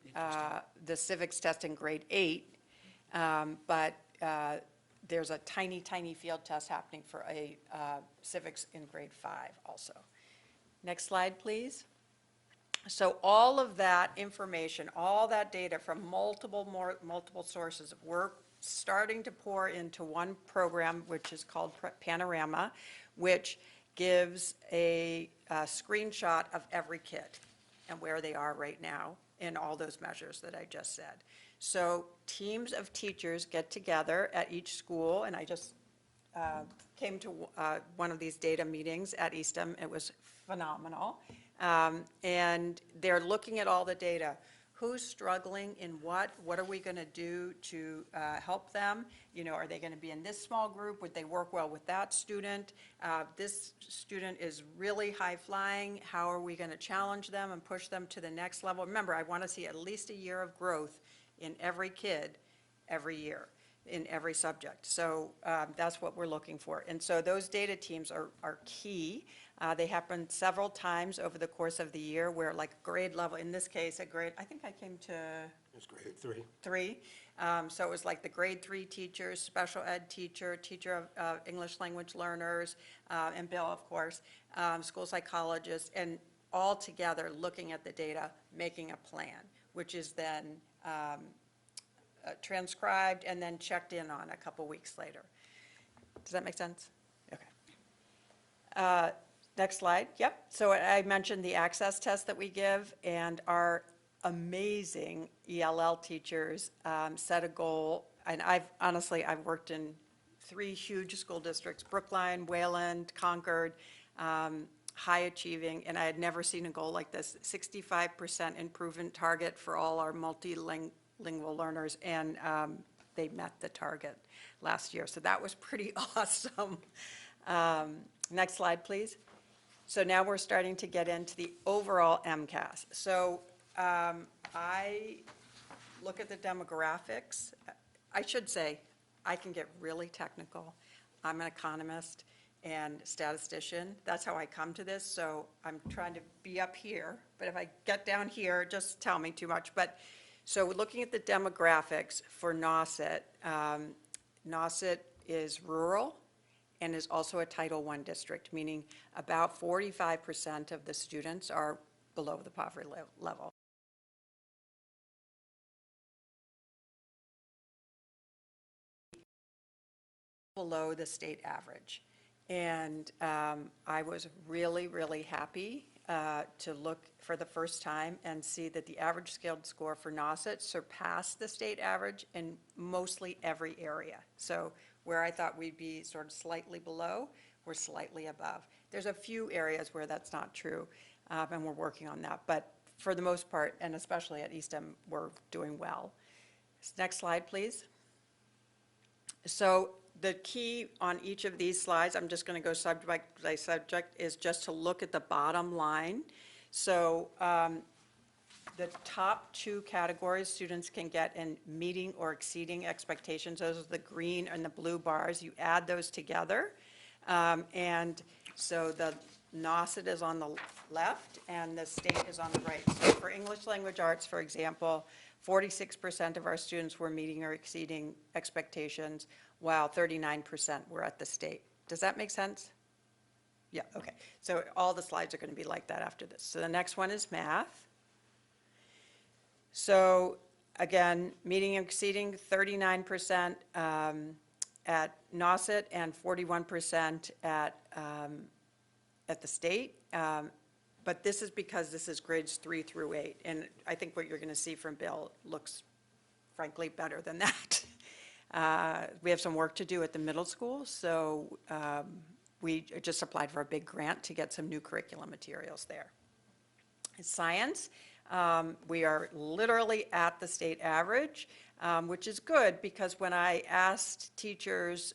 the civics test in grade 8, but there's a tiny, tiny field test happening for a civics in grade 5 also. Next slide, please. So all of that information, all that data from multiple sources, we're starting to pour into one program, which is called Panorama, which gives a screenshot of every kid and where they are right now in all those measures that I just said. So teams of teachers get together at each school, and I just came to one of these data meetings at Eastham. It was phenomenal. And they're looking at all the data. Who's struggling in what? What are we going to do to help them? Are they going to be in this small group? Would they work well with that student? This student is really high flying. How are we going to challenge them and push them to the next level? Remember, I want to see at least a year of growth in every kid every year in every subject. So that's what we're looking for. And so those data teams are key. They happen several times over the course of the year where like grade level, in this case, I think I came to. It was grade 3. 3. So it was like the grade 3 teachers, special ed teacher of English language learners, and Bill, of course, school psychologist, and all together looking at the data, making a plan, which is then transcribed and then checked in on a couple weeks later. Does that make sense? Okay. Next slide. Yep. So I mentioned the access test that we give, and our amazing ELL teachers set a goal. And I've worked in 3 huge school districts: Brookline, Wayland, Concord, high achieving, and I had never seen a goal like this. 65% improvement target for all our multilingual learners, and they met the target last year. So that was pretty awesome. Next slide, please. So now we're starting to get into the overall MCAS. So I look at the demographics. I should say, I can get really technical. I'm an economist and statistician. That's how I come to this. So I'm trying to be up here, but if I get down here, just tell me too much. But so looking at the demographics for Nauset, Nauset is rural and is also a Title I district, meaning about 45% of the students are below the poverty level. Below the state average. And I was really, really happy to look for the first time and see that the average scaled score for Nauset surpassed the state average in mostly every area. So where I thought we'd be sort of slightly below, we're slightly above. There's a few areas where that's not true, and we're working on that. But for the most part, and especially at Eastham, we're doing well. Next slide, please. So the key on each of these slides, I'm just going to go subject by subject, is just to look at the bottom line. So the top 2 categories students can get in meeting or exceeding expectations. Those are the green and the blue bars. You add those together. And so the Nauset is on the left and the state is on the right. So for English language arts, for example, 46% of our students were meeting or exceeding expectations, while 39% were at the state. Does that make sense? Yeah, okay. So all the slides are going to be like that after this. So the next one is math. So again, meeting and exceeding 39% at Nauset and 41% at the state. But this is because this is grades 3 through 8. And I think what you're going to see from Bill looks, frankly, better than that. We have some work to do at the middle school. So we just applied for a big grant to get some new curriculum materials there. Science, we are literally at the state average, which is good because when I asked teachers,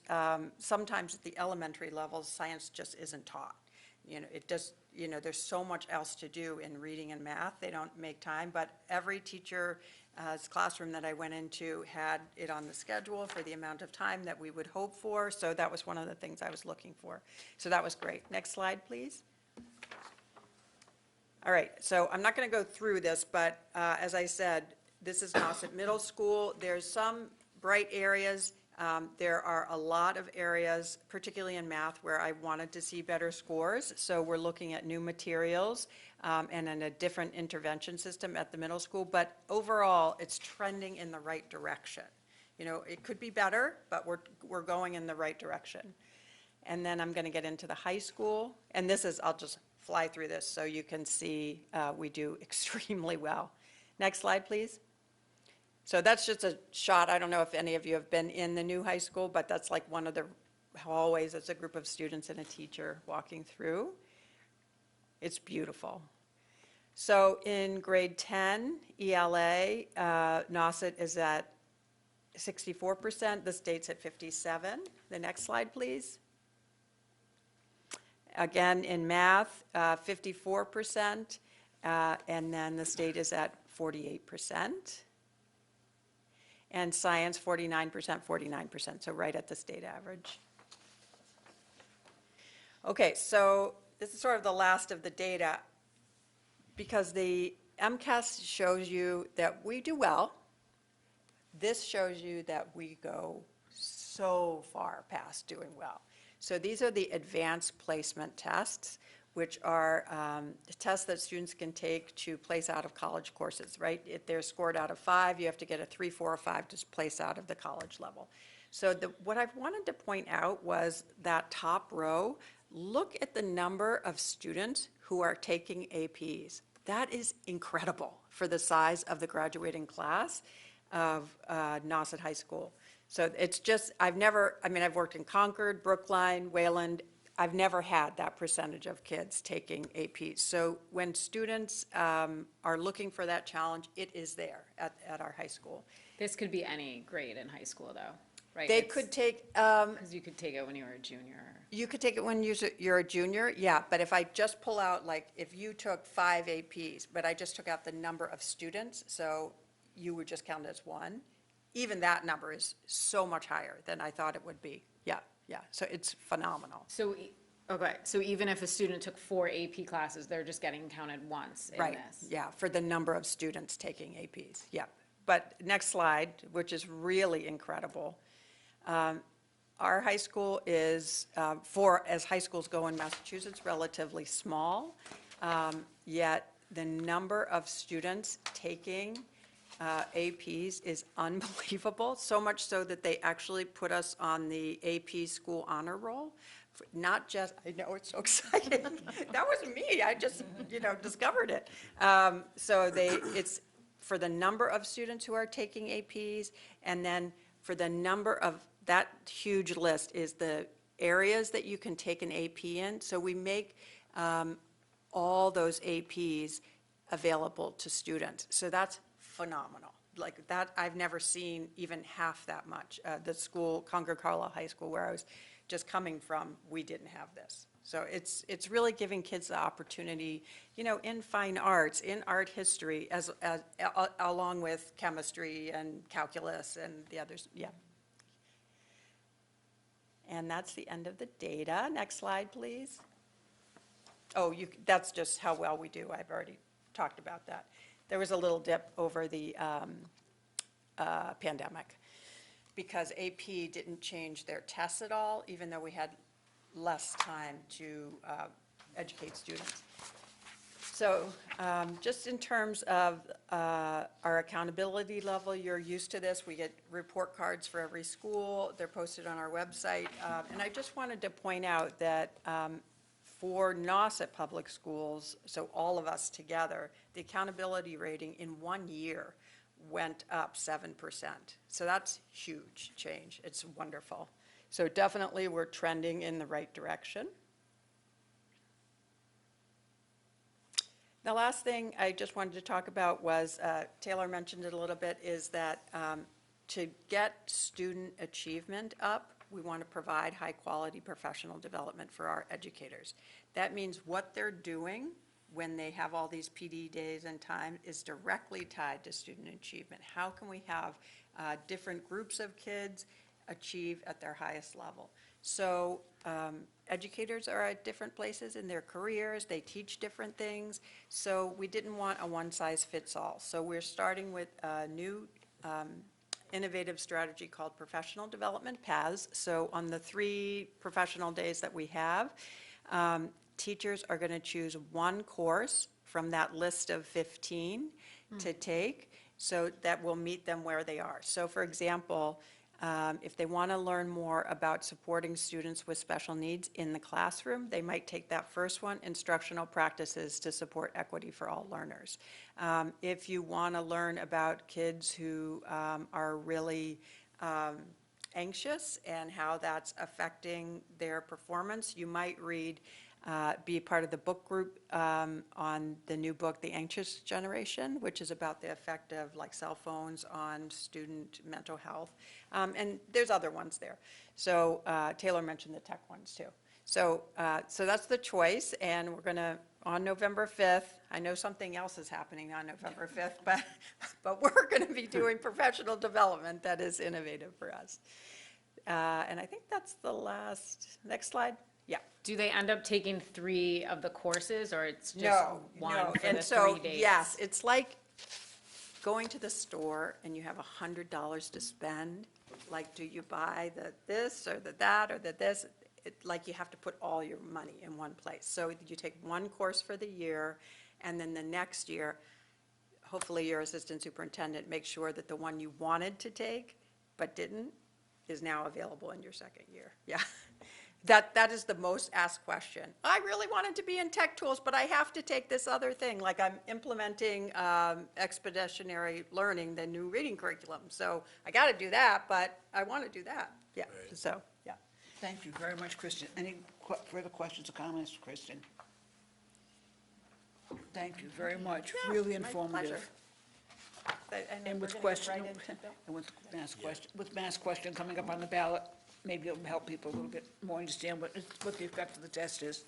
sometimes at the elementary levels, science just isn't taught. It just, there's so much else to do in reading and math. They don't make time, but every teacher's classroom that I went into had it on the schedule for the amount of time that we would hope for. So that was one of the things I was looking for. So that was great. Next slide, please. All right, so I'm not going to go through this, but as I said, this is Nauset Middle School. There's some bright areas. There are a lot of areas, particularly in math, where I wanted to see better scores. So we're looking at new materials and in a different intervention system at the middle school. But overall, it's trending in the right direction. It could be better, but we're going in the right direction. And then I'm going to get into the high school. And this is, I'll just fly through this so you can see we do extremely well. Next slide, please. So that's just a shot. I don't know if any of you have been in the new high school, but that's like one of the hallways. It's a group of students and a teacher walking through. It's beautiful. So in grade 10, ELA, Nauset is at 64%. The state's at 57%. The next slide, please. Again, in math, 54%, and then the state is at 48%. And science, 49%, 49%, so right at the state average. Okay, so this is sort of the last of the data, because the MCAS shows you that we do well. This shows you that we go so far past doing well. So these are the advanced placement tests. which are tests that students can take to place out of college courses, right? If they're scored out of 5, you have to get a 3, 4, or 5 to place out of the college level. So what I wanted to point out was that top row, look at the number of students who are taking APs. That is incredible for the size of the graduating class of Nauset High School. So it's just, I've worked in Concord, Brookline, Wayland. I've never had that percentage of kids taking APs. So when students are looking for that challenge, it is there at our high school. This could be any grade in high school, though, right? They could take, Because you could take it when you were a junior. you could take it when you're a junior, yeah, but if I just pull out, like, if you took 5 APs, but I just took out the number of students, so you would just count as 1, even that number is so much higher than I thought it would be. Yeah, so it's phenomenal. So, okay, so even if a student took 4 AP classes, they're just getting counted once in Right, this? yeah, for the number of students taking APs, yeah. But next slide, which is really incredible. Our high school is, as high schools go in Massachusetts, relatively small, yet the number of students taking APs is unbelievable, so much so that they actually put us on the AP school honor roll. Not just, I know, it's so exciting. That wasn't me, I just, discovered it. So it's for the number of students who are taking APs, and then for the number of, that huge list is the areas that you can take an AP in. So we make all those APs available to students. So that's phenomenal. Like that, I've never seen even half that much. The school, Concord Carlisle High School, where I was just coming from, we didn't have this. So it's really giving kids the opportunity, in fine arts, in art history, as along with chemistry and calculus and the others, yeah. And that's the end of the data. Next slide, please. Oh, that's just how well we do. I've already talked about that. There was a little dip over the pandemic because AP didn't change their tests at all, even though we had less time to educate students. So just in terms of our accountability level, you're used to this. We get report cards for every school. They're posted on our website. And I just wanted to point out that for Nauset Public Schools, so all of us together, the accountability rating in 1 year went up 7%. So that's huge change. It's wonderful. So definitely we're trending in the right direction. The last thing I just wanted to talk about was, Taylor mentioned it a little bit, is that to get student achievement up, we want to provide high-quality professional development for our educators. That means what they're doing when they have all these PD days and time is directly tied to student achievement. How can we have different groups of kids achieve at their highest level? So educators are at different places in their careers. They teach different things. So we didn't want a one-size-fits-all. So we're starting with a new innovative strategy called Professional Development Paths. So on the 3 professional days that we have, teachers are going to choose 1 course from that list of 15 to take, so that will meet them where they are. So for example, if they want to learn more about supporting students with special needs in the classroom, they might take that first one, Instructional Practices to Support Equity for All Learners. If you want to learn about kids who are really anxious and how that's affecting their performance, you might be part of the book group on the new book, The Anxious Generation, which is about the effect of cell phones on student mental health. And there's other ones there. So Taylor mentioned the tech ones too. So that's the choice, and we're going to, on November 5th, I know something else is happening on November 5th, but we're going to be doing professional development that is innovative for us. And I think that's the next slide. Yeah. Do they end up taking 3 of the courses, or it's just No. one for And the so, 3 days? yes, it's like going to the store and you have $100 to spend. Like, do you buy the this or the that or the this? like you have to put all your money in one place. So you take one course for the year, and then the next year, hopefully your assistant superintendent makes sure that the one you wanted to take but didn't is now available in your second year. Yeah. That is the most asked question. I really wanted to be in tech tools, but I have to take this other thing, like I'm implementing expeditionary learning, the new reading curriculum. So I got to do that, but I want to do that. Yeah, so, yeah. Thank you very much, Kristen. Any further questions or comments, Kristen? Thank you very much. Yeah, Really my informative. pleasure. And with question, and with mass question coming up on the ballot, maybe it'll help people a little bit more understand what the effect of the test is.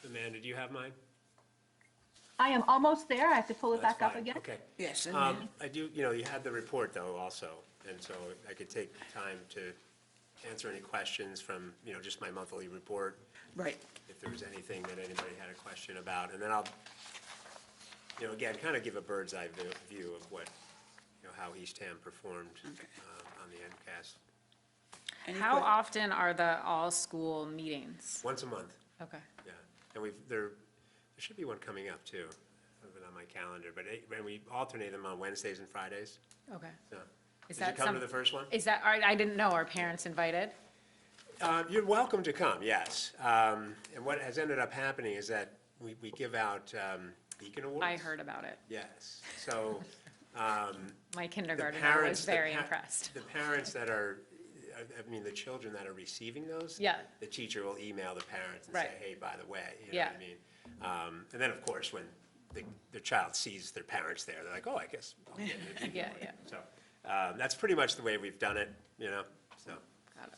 Amanda, do you have mine? I am almost there. I have to pull it That's back up fine. again. Okay. Yes, and I do, you had the report though also, and so I could take time to answer any questions from, just my monthly report, right. if there was anything that anybody had a question about. And then I'll, again, kind of give a bird's eye view of what, how Eastham performed on the MCAS. Any How que- often are the all-school meetings? Once a month, Okay. yeah. And there should be one coming up too, I have it on my calendar, but and we alternate them on Wednesdays and Fridays, Okay. so. Is Did you that come to some- the first one? Is that, I didn't know, are parents invited? You're welcome to come, yes. And what has ended up happening is that we give out Beacon Awards. I heard about it. Yes, so. My the kindergartner was parents- the very pa- impressed. The parents that are, the children that are receiving those. Yeah. The teacher will email the parents and Right. say, hey, by the way, you know Yeah. what I mean? And then, of course, when the child sees their parents there, they're like, oh, I guess I'll get it. Yeah, yeah. So, that's pretty much the way we've done it, so. Got it.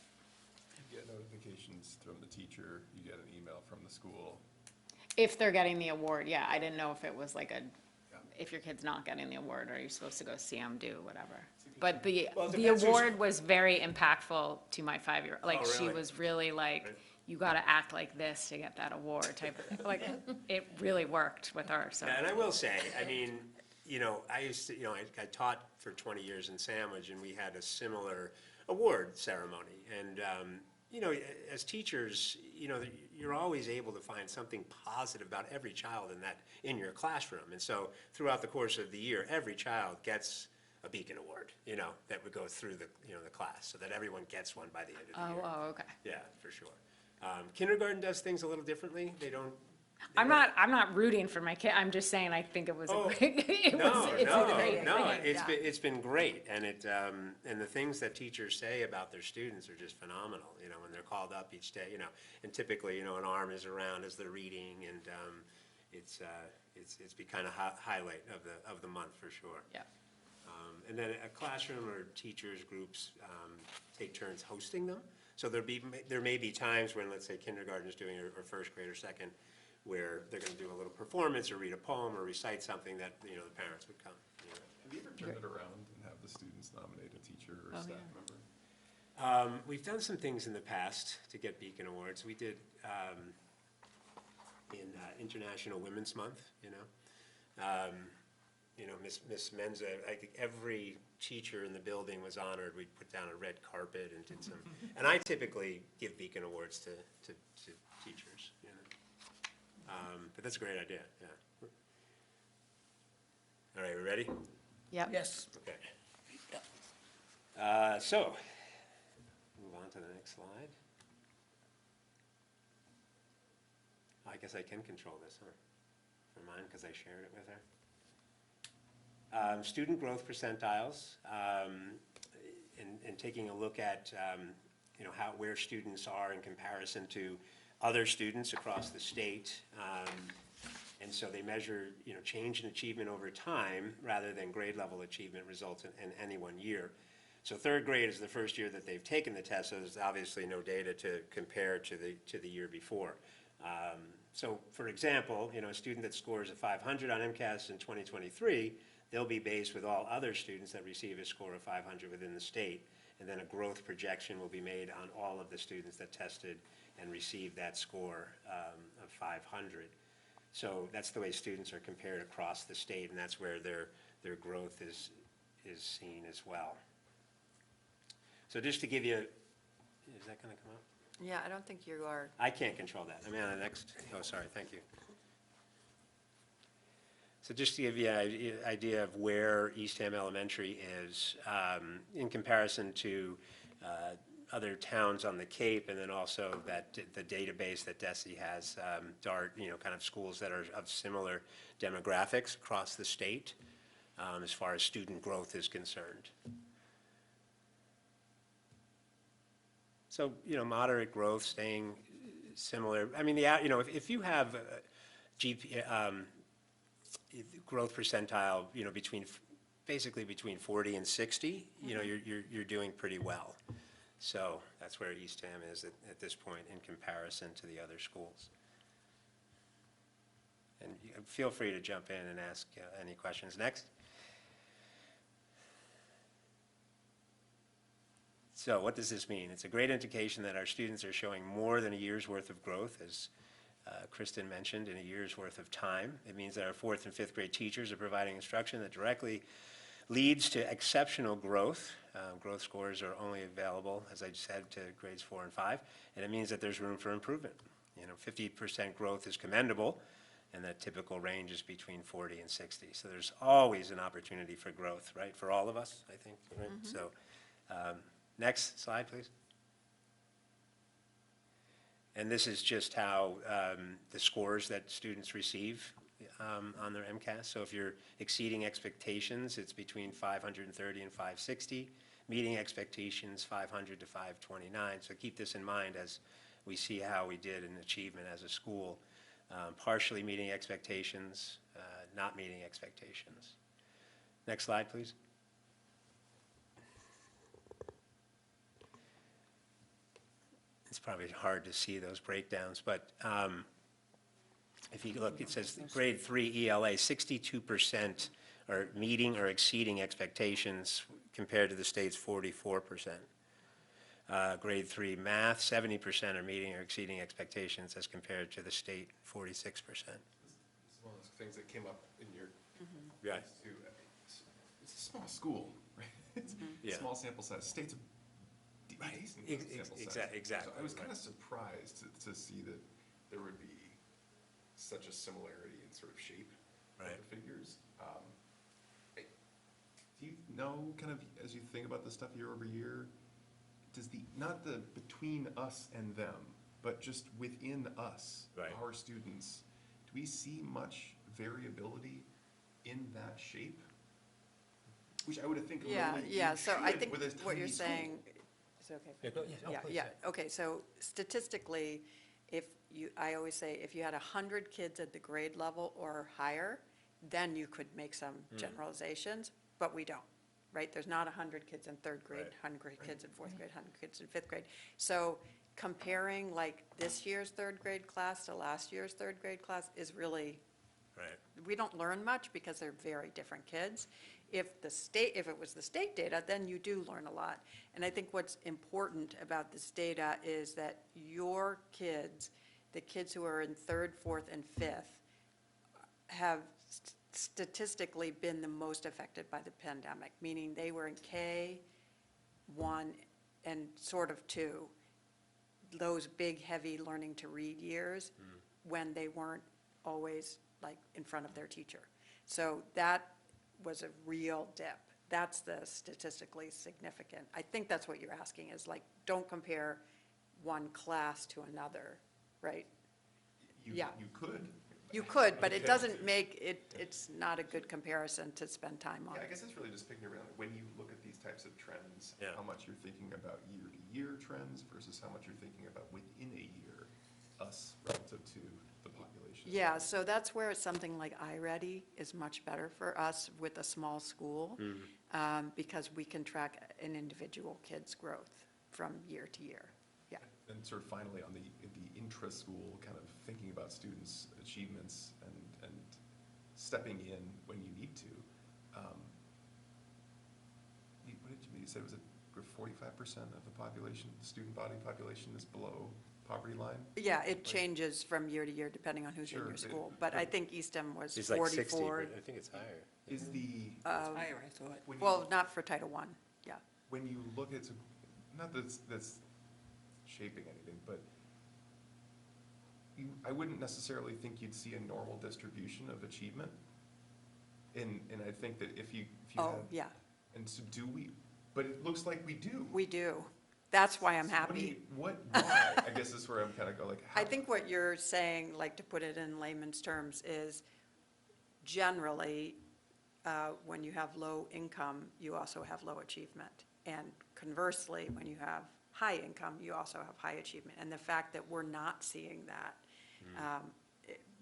You get notifications from the teacher, you get an email from the school. If they're getting the award, yeah, I didn't know if it was like if your kid's not getting the award, are you supposed to go see them do whatever? But Well, it the depends who's- award was very impactful to my 5-year, like, Oh, she really? was really like, Right. you gotta act like this to get that award type of thing. Like, it really worked with her, so. Yeah, and I will say, I used to, I taught for 20 years in Sandwich, and we had a similar award ceremony. And, as teachers, you're always able to find something positive about every child in your classroom. And so throughout the course of the year, every child gets a Beacon Award, that would go through the class, so that everyone gets one by the end of the year. Oh, okay. Yeah, for sure. Kindergarten does things a little differently. They don't. I'm not rooting for my kid, I'm just saying I think it was a Oh, great, it's a great thing. It's been great, and and the things that teachers say about their students are just phenomenal, when they're called up each day, and typically, an arm is around as they're reading, and, it's become a highlight of the month for sure. Yeah. And then a classroom or teachers groups, take turns hosting them, so there may be times when, let's say, kindergarten is doing, or first grade or second, where they're going to do a little performance or read a poem or recite something that, the parents would come. Have you ever turned it around and have the students nominate a teacher or Oh, staff yeah. member? We've done some things in the past to get Beacon Awards. We did in International Women's Month, Miss Menza, I think every teacher in the building was honored. We'd put down a red carpet and did some, and I typically give Beacon Awards to teachers, but that's a great idea, yeah. All right, we ready? Yep. Yes. Okay. So, move on to the next slide. I guess I can control this, huh? For mine, because I shared it with her. Student growth percentiles, and taking a look at, where students are in comparison to other students across the state. And so they measure, change in achievement over time rather than grade level achievement results in any one year. So third grade is the first year that they've taken the test, so there's obviously no data to compare to the year before. So for example, a student that scores a 500 on MCAS in 2023, they'll be based with all other students that receive a score of 500 within the state, and then a growth projection will be made on all of the students that tested and received that score of 500. So that's the way students are compared across the state, and that's where their growth is seen as well. So just to give you, is that going to come up? Yeah, I don't think you are. I can't control that. I mean, on the next, oh, sorry, thank you. So just to give you an idea of where Eastham Elementary is in comparison to other towns on the Cape, and then also that the database that DESE has, DART, kind of schools that are of similar demographics across the state as far as student growth is concerned. So, moderate growth, staying similar. I mean, if you have growth percentile, basically between 40 and 60, you're doing pretty well. So that's where Eastham is at this point in comparison to the other schools. And feel free to jump in and ask any questions. Next. So what does this mean? It's a great indication that our students are showing more than a year's worth of growth, as Kristen mentioned, in a year's worth of time. It means that our 4th and 5th grade teachers are providing instruction that directly leads to exceptional growth. Growth scores are only available, as I said, to grades 4 and 5, and it means that there's room for improvement. 50% growth is commendable, and the typical range is between 40 and 60. So there's always an opportunity for growth, right, for all of us, I think. Right? So next slide, please. And this is just how the scores that students receive on their MCAS. So if you're exceeding expectations, it's between 530 and 560. Meeting expectations, 500 to 529. So keep this in mind as we see how we did in achievement as a school. Partially meeting expectations, not meeting expectations. Next slide, please. It's probably hard to see those breakdowns, but if you look, it says grade 3 ELA, 62% are meeting or exceeding expectations compared to the state's 44%. Grade 3 math, 70% are meeting or exceeding expectations as compared to the state 46%. This is one of those things that came up in your, Yeah. it's a small school, right? It's a small sample size. State's a decent sample size. Exactly. So I was kind of surprised to see that there would be such a similarity in sort of shape of the figures. Do you know, kind of, as you think about this stuff year over year, does not the between us and them, but just within us, our students, do we see much variability in that shape? Which I would have think. Yeah, so I think with a what you're tiny school. saying, is okay? Yeah, okay, so statistically, I always say, if you had 100 kids at the grade level or higher, then you could make some generalizations, but we don't, right? There's not 100 kids in 3rd grade, 100 kids in 4th grade, 100 kids in 5th grade. So comparing like this year's 3rd grade class to last year's 3rd grade class is really, we don't learn much because they're very different kids. If it was the state data, then you do learn a lot. And I think what's important about this data is that your kids, the kids who are in 3rd, 4th, and 5th, have statistically been the most affected by the pandemic, meaning they were in K1 and sort of 2, those big, heavy learning to read years when they weren't always like in front of their teacher. So that was a real dip. That's the statistically significant. I think that's what you're asking is like, don't compare one class to another, right? You could. You could, but it doesn't make it, it's not a good comparison to spend time on. Yeah, I guess it's really just picking around, when you look at these types of trends, how much you're thinking about year-to-year trends versus how much you're thinking about within a year, us relative to the population. Yeah, so that's where something like iReady is much better for us with a small school, because we can track an individual kid's growth from year to year. Yeah. And sort of finally on the intra-school, kind of thinking about students' achievements and stepping in when you need to. What did you say, was it 45% of the population, the student body population is below poverty line? Yeah, it changes from year to year depending on who's in your school, but I think Eastham was It's like 60, 44. but I think it's higher. Is the, Higher, I thought. when you, Well, not for Title I, yeah. when you look at, not that that's shaping anything, but I wouldn't necessarily think you'd see a normal distribution of achievement. And I think that if you Oh, have, yeah, and so do we, but it looks like we do. we do. That's why I'm So what do happy. why? I guess that's where I'm kind of go like, how? I think what you're saying, like to put it in layman's terms, is generally, when you have low income, you also have low achievement. And conversely, when you have high income, you also have high achievement. And the fact that we're not seeing that,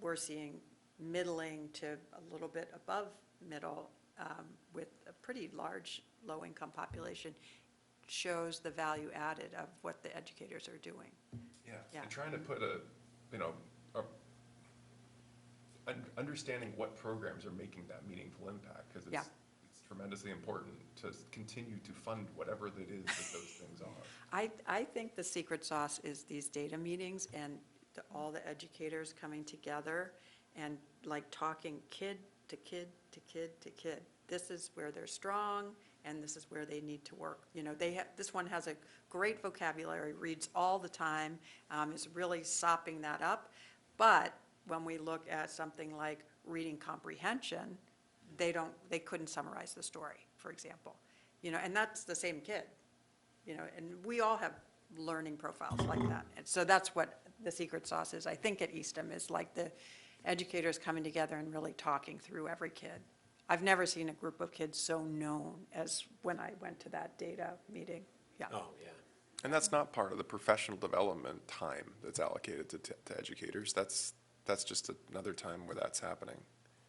we're seeing middling to a little bit above middle with a pretty large low-income population, shows the value added of what the educators are doing. Yeah, Yeah. and trying to put understanding what programs are making that meaningful impact, because Yeah. it's tremendously important to continue to fund whatever that is that those things are. I think the secret sauce is these data meetings and all the educators coming together and like talking kid to kid to kid to kid. This is where they're strong and this is where they need to work. You know, this one has a great vocabulary, reads all the time, is really sopping that up. But when we look at something like reading comprehension, they couldn't summarize the story, for example. You know, and that's the same kid, you know, and we all have learning profiles like that. And so that's what the secret sauce is, I think, at Eastham, is like the educators coming together and really talking through every kid. I've never seen a group of kids so known as when I went to that data meeting. Yeah. Oh, yeah. And that's not part of the professional development time that's allocated to educators. That's just another time where that's happening.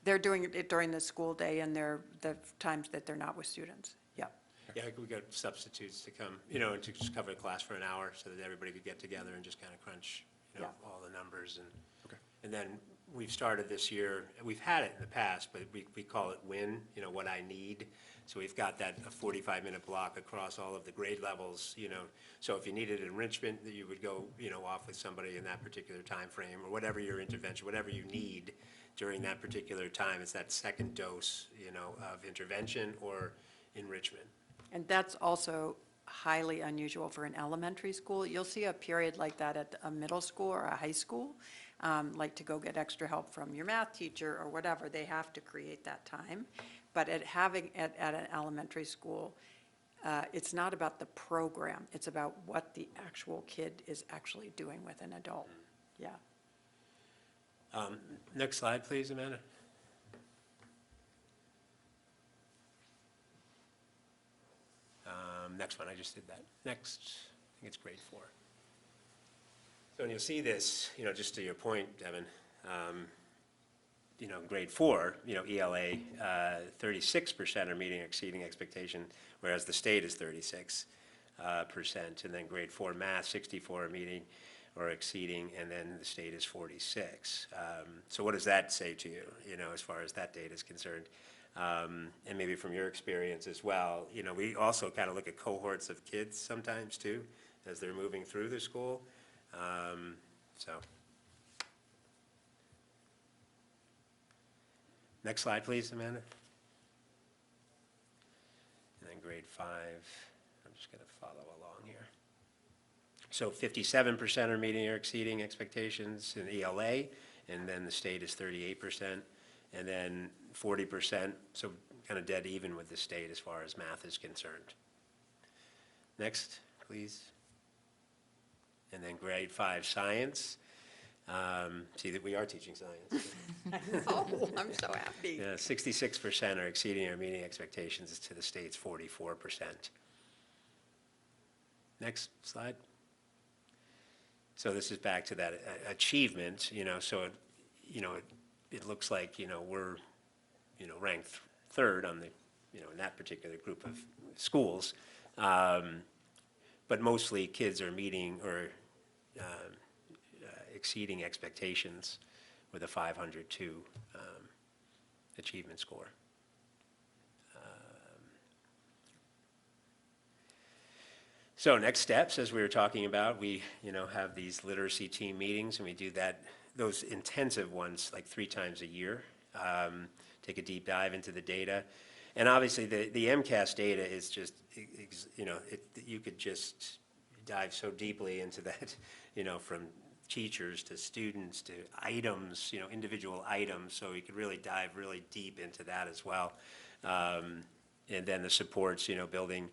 They're doing it during the school day and the times that they're not with students. Yeah. Yeah, we got substitutes to come, you know, to just cover the class for an hour so that everybody could get together and just kind of crunch, you know, Yeah. all the numbers. And Okay. and then we've started this year, we've had it in the past, but we call it WIN, you know, what I need. So we've got that a 45-minute block across all of the grade levels, you know. So if you needed enrichment, that you would go, you know, off with somebody in that particular time frame, or whatever your intervention, whatever you need during that particular time. It's that second dose, you know, of intervention or enrichment. And that's also highly unusual for an elementary school. You'll see a period like that at a middle school or a high school, like to go get extra help from your math teacher or whatever. They have to create that time. But at an elementary school, it's not about the program. It's about what the actual kid is actually doing with an adult. Yeah. Next slide, please, Amanda. Next one, I just did that. Next, I think it's grade 4. So when you'll see this, you know, just to your point, Devin, you know, grade 4, you know, ELA, 36% are meeting or exceeding expectation, whereas the state is 36%. And then grade 4 math, 64 are meeting or exceeding, and then the state is 46. So what does that say to you, you know, as far as that data is concerned? And maybe from your experience as well, you know, we also kind of look at cohorts of kids sometimes too, as they're moving through the school. So. Next slide, please, Amanda. And then grade 5, I'm just going to follow along here. So 57% are meeting or exceeding expectations in ELA, and then the state is 38%, and then 40%, so kind of dead even with the state as far as math is concerned. Next, please. And then grade 5 science. See that we are teaching science. Oh, I'm so happy. Yeah, 66% are exceeding or meeting expectations to the state's 44%. Next slide. So this is back to that achievement, you know, so, it looks like, we're, ranked third on the, in that particular group of schools. But mostly kids are meeting or exceeding expectations with a 502 achievement score. So next steps, as we were talking about, we have these literacy team meetings, and we do those intensive ones like 3 times a year. Take a deep dive into the data, And obviously, the MCAS data is just, you could just dive so deeply into that, from teachers to students to items, individual items, so you could really dive really deep into that as well. And then the supports, building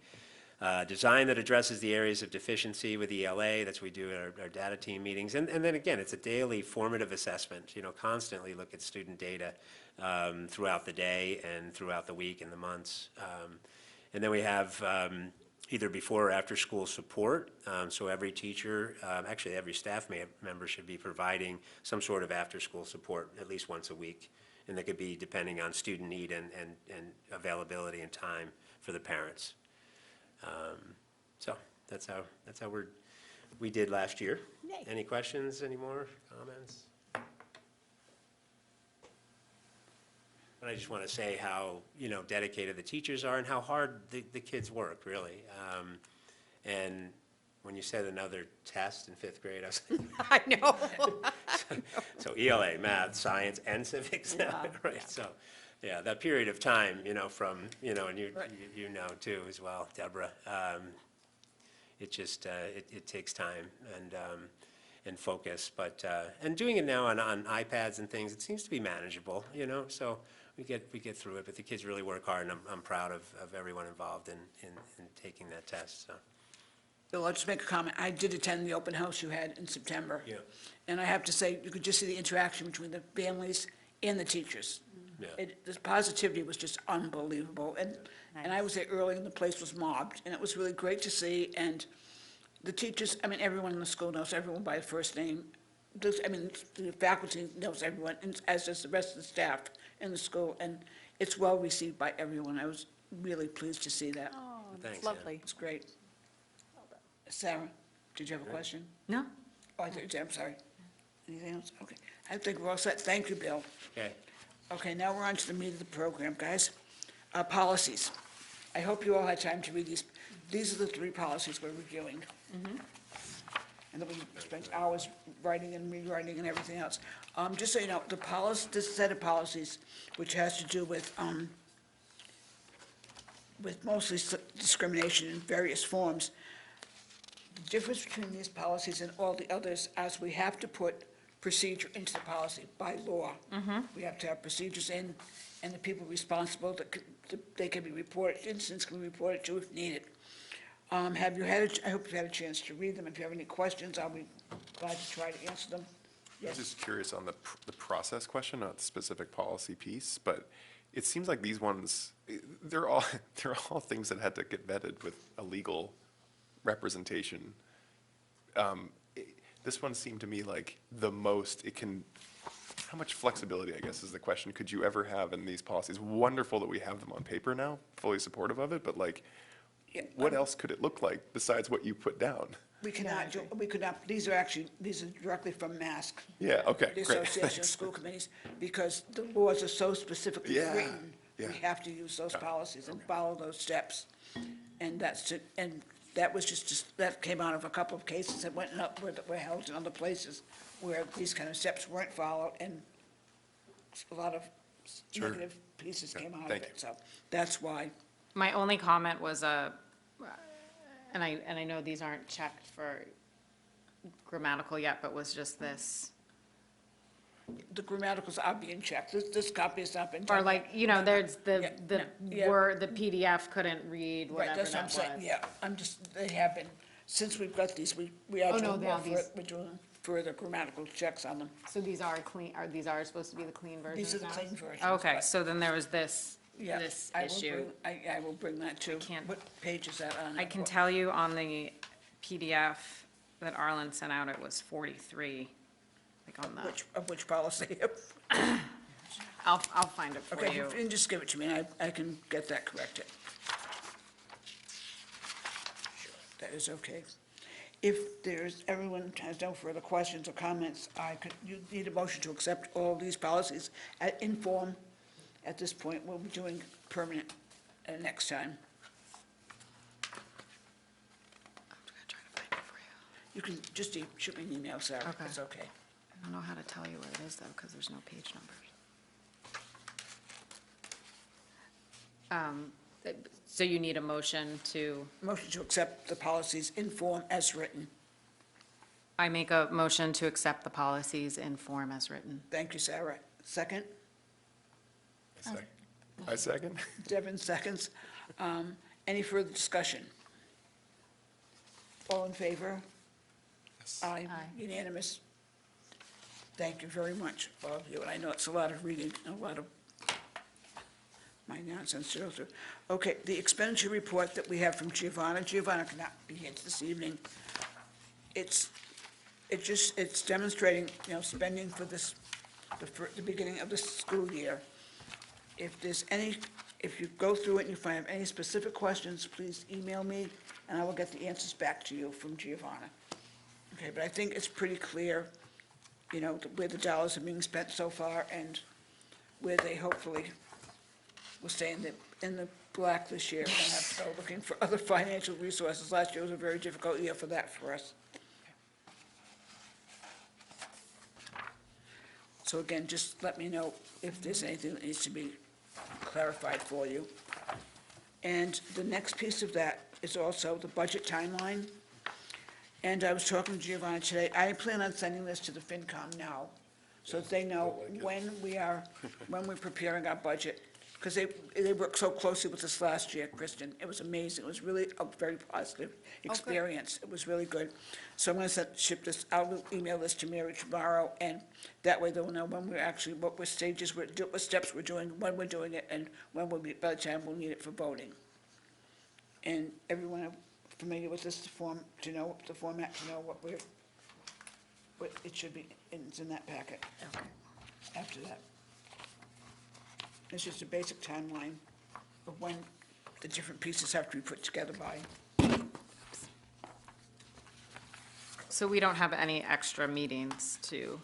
design that addresses the areas of deficiency with ELA, that's what we do at our data team meetings. And then again, it's a daily formative assessment, constantly look at student data throughout the day and throughout the week and the months. And then we have either before or after school support. So every teacher, actually every staff member should be providing some sort of after school support at least once a week. And that could be depending on student need and availability and time for the parents. So that's how we did last year. Yay. Any questions, any more comments? But I just want to say how, dedicated the teachers are and how hard the kids work, really. And when you said another test in 5th grade, I was like, I know. so ELA, math, science, and civics, Yeah, right? yeah. So, yeah, that period of time, from, and you Right. you know too as well, Deborah. It just it takes time and focus, but and doing it now on iPads and things, it seems to be manageable, So we get through it, but the kids really work hard, and I'm proud of everyone involved in taking that test. So. Bill, I'll just make a comment. I did attend the open house you had in September. Yeah. And I have to say, you could just see the interaction between the families and the teachers. Yeah. The positivity was just unbelievable. And I was there early, and the place was mobbed, and it was really great to see. And the teachers, everyone in the school knows everyone by first name. The faculty knows everyone, and as does the rest of the staff in the school. And it's well received by everyone. I was really pleased to see that. Oh, Thanks, that's yeah. lovely. It's great. Sarah, did you have a question? No? Oh, I thought you did, I'm sorry. Anything else? Okay. I think we're all set. Thank you, Bill. Okay. Okay, now we're on to the meat of the program, guys. Policies. I hope you all had time to read these. These are the 3 policies we're reviewing. And then we spent hours writing and rewriting and everything else. Just so you know, this set of policies, which has to do with mostly discrimination in various forms. The difference between these policies and all the others, as we have to put procedure into the policy by law. We have to have procedures in, and the people responsible, they can be reported, incidents can be reported to if needed. I hope you've had a chance to read them. If you have any questions, I'll be glad to try to answer them. I was just curious on the process question, not the specific policy piece, but it seems like these ones, they're all things that had to get vetted with a legal representation. This one seemed to me like the most how much flexibility, I guess, is the question, could you ever have in these policies? Wonderful that we have them on paper now, fully supportive of it, but what else could it look like besides what you put down? We could not, these are directly from MASC. Yeah, okay, The great. Association of School Committees, because the laws are so specifically Yeah, written, we yeah. have to use those policies and follow those steps. And that was that came out of a couple of cases that went up, were held in other places where these kind of steps weren't followed, and a lot of Sure. negative pieces Yeah, came out of thank it, you. so that's why. My only comment was and I know these aren't checked for grammatical yet, but was just this, The grammaticals are being checked. This copy has not been done. or there's Yeah, the no, yeah. word, the PDF couldn't read Right, whatever that's what I'm that saying, was. yeah, they have been, since we've got these, we are Oh, no, doing now these- we're doing further grammatical checks on them. So these are these are supposed to be the clean versions These are the now? clean versions. Okay, but- so then there was this Yeah, I will issue. I will bring that too. can't- What page is that on? I can tell you on the PDF that Arlen sent out, it was 43, like on the, Which policy? I'll find it for Okay, you. and just give it to me, and I can get that corrected. That is okay. If everyone has no further questions or comments, you need a motion to accept all these policies in form. At this point, we'll be doing permanent next time. I'm gonna try to find it for you. You can just shoot me an email, Sarah. Okay. It's okay. I don't know how to tell you where it is though, because there's no page numbers. So you need a motion to, Motion to accept the policies in form as written. I make a motion to accept the policies in form as written. Thank you, Sarah. Second? I second. Devin seconds. Any further discussion? All in favor? Aye. Aye. Unanimous. Thank you very much, all of you, and I know it's a lot of reading, and a lot of my nonsense to go through. Okay, the expenditure report that we have from Giovanna. Giovanna cannot be here this evening. It's demonstrating, spending for this, the beginning of the school year. If you go through it and you find any specific questions, please email me, and I will get the answers back to you from Giovanna. Okay, but I think it's pretty clear, where the dollars are being spent so far and where they hopefully will stay in the black this year and have to go looking for other financial resources. Last year was a very difficult year for that for us. So again, just let me know if there's anything that needs to be clarified for you. And the next piece of that is also the budget timeline. And I was talking to Giovanna today. I plan on sending this to the FinCom now, so that they know when we're preparing our budget. Because they worked so closely with us last year, Kristen. It was amazing. It was really a very positive experience. It was really good. So I'm going to I'll email this to Mary tomorrow, and that way they'll know when we're actually, what steps we're doing, when we're doing it, and when by the time we'll need it for voting. And everyone familiar with this form, to know the format, to know what it should be, and it's in that packet. Okay. After that. It's just a basic timeline of when the different pieces have to be put together by. So we don't have any extra meetings to,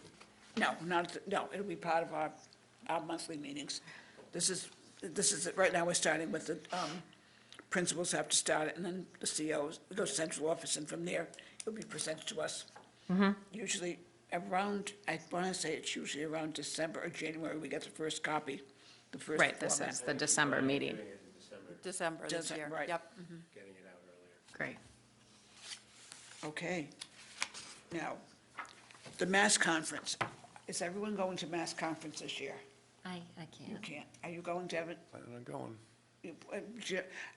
No, it'll be part of our monthly meetings. This is it. Right now, we're starting with the, principals have to start it, and then the COs, go to central office, and from there, it'll be presented to us. Usually around, I want to say it's usually around December or January, we get the first copy, the first right, this format. is the December meeting. Doing it in December, December this December, year. right. Yep. getting it out earlier. Great. Okay. Now, the MASC conference. Is everyone going to MASC conference this year? I You can't. can't. Are you going, Devin? Planning on going.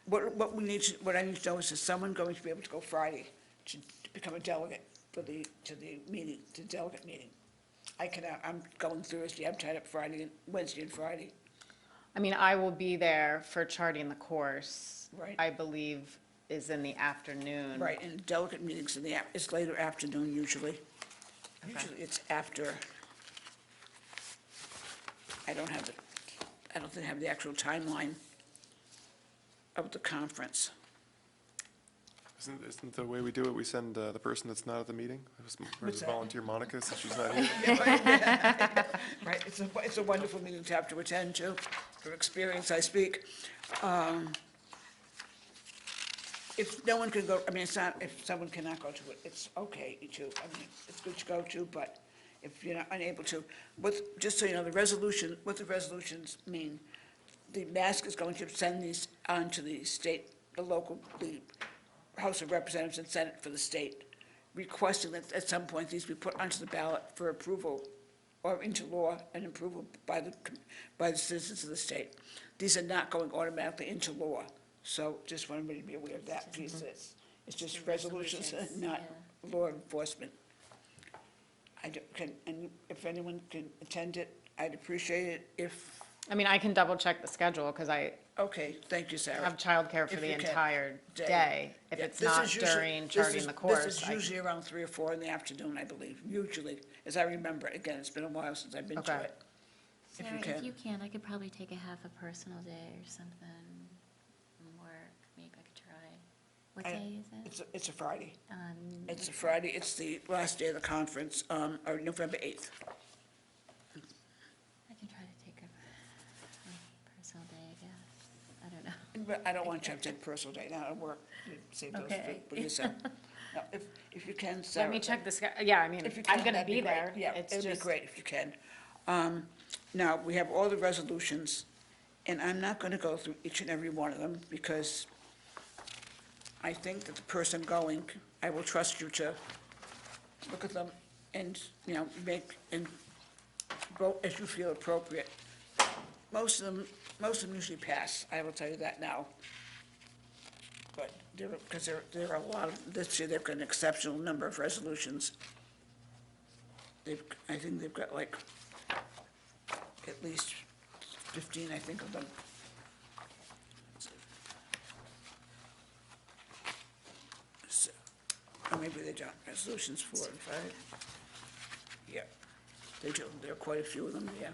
What I need to know is someone going to be able to go Friday to become a delegate to the delegate meeting? I cannot, I'm going Thursday, I'm tied up Wednesday and Friday. I mean, I will be there for charting the course. Right. I believe is in the afternoon. Right, and delegate meetings it's later afternoon usually. Usually it's after, I don't think I have the actual timeline of the conference. Isn't the way we do it, we send the person that's not at the meeting? What's that? Volunteer Monica, since she's not here. Right, it's a wonderful meeting to have to attend to. From experience, I speak. If no one can go, it's not, if someone cannot go to it, it's okay to. It's good to go to, but if you're not unable to, just so you know, what the resolutions mean, the MASC is going to send these on to the state, the House of Representatives and Senate for the state, requesting that at some point these be put onto the ballot for approval or into law and approval by the citizens of the state. These are not going automatically into law, so just want everybody to be aware of that piece. It's just resolutions, not law enforcement. And if anyone can attend it, I'd appreciate it if, I mean, I can double check the schedule because I okay, thank you, Sarah. have childcare for If the you can. entire Day. day. If Yeah, it's this not is usually- during charting the course. This is usually around 3 or 4 in the afternoon, I believe, usually, as I remember. Again, it's been a while since I've been to Okay. it. If you Sarah, can. if you can, I could probably take a half a personal day or something from work. Maybe I could try. What day is it? It's a Friday. It's a Okay. Friday, it's the last day of the conference, or November 8th. I can try to take a personal day, I guess. I don't know. But I don't want you to have to take a personal day now at work. You save those Okay. for yourself. No, if you can, Sarah. Let me check the yeah, I mean, If you I'm can, gonna that'd be great. there. Yeah, It's it'd be just- great if you can. Now, we have all the resolutions And I'm not going to go through each and every one of them because I think that the person going, I will trust you to look at them and, make and vote as you feel appropriate. Most of them usually pass, I will tell you that now. But because there are a lot of, this year they've got an exceptional number of resolutions. I think they've got like at least 15, I think, of them. So, or maybe they don't, resolutions 4 and 5. Yeah, they do, there are quite a few of them, yeah.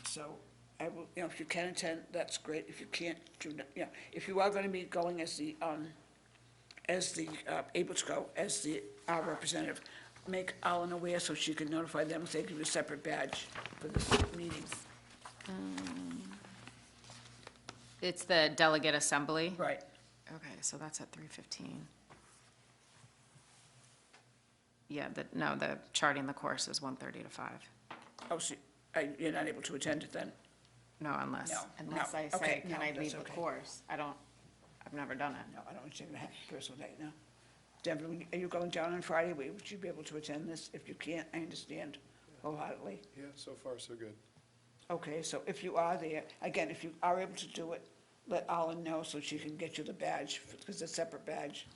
So, I will, if you can attend, that's great, if you can't, do not, if you are gonna be going as the, able to go, as our representative, make Alan aware so she can notify them if they give you a separate badge for this meeting. It's the delegate assembly? Right. Okay, so that's at 3:15. Yeah, the charting the course is 1:30 to 5. Oh, so you're not able to attend it then? No, unless No, I okay, say, can no, I that's leave the okay. course? I've never done it. No, I don't understand the personal date, no. Devin, are you going down on Friday? Would you be able to attend this? If you can't, I understand wholeheartedly. Yeah, so far so good. Okay, so if you are there, again, if you are able to do it, let Alan know so she can get you the badge, because it's a separate badge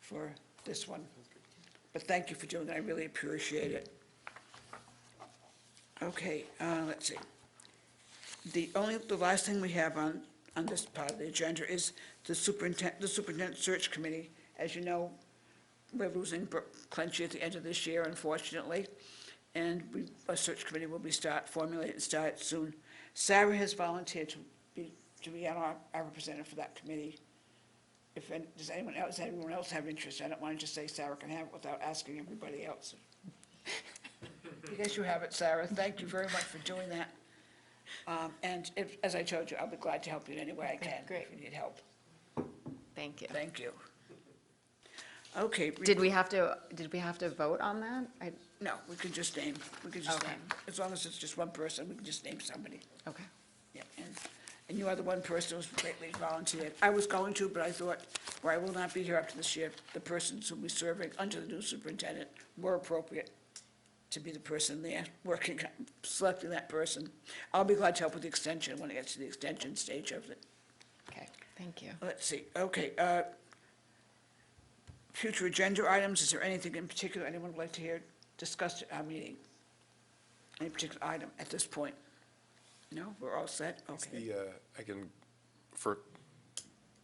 for this one. But thank you for doing it, I really appreciate it. Okay, let's see. The last thing we have on this part of the agenda is the superintendent search committee. As you know, we're losing Brooke Clenchy at the end of this year, unfortunately, and a search committee will be formulated and start soon. Sarah has volunteered to be our representative for that committee. Does anyone else have interest? I don't want to just say Sarah can have it without asking everybody else. Because you have it, Sarah. Thank you very much for doing that. And as I told you, I'll be glad to help you in any way I can. Great. If you need help. Thank you. Thank you. Okay. Did we have to vote on that? No, we can just name, Okay. as long as it's just one person, we can just name somebody. Okay. Yeah, and you are the one person who's greatly volunteered. I was going to, but I thought, I will not be here after this year. The persons who will be serving under the new superintendent more appropriate to be the person there, working, selecting that person. I'll be glad to help with the extension when it gets to the extension stage of it. Okay, thank you. Let's see, okay, future agenda items, is there anything in particular anyone would like to hear discussed at our meeting? Any particular item at this point? No, we're all set? Okay. I can,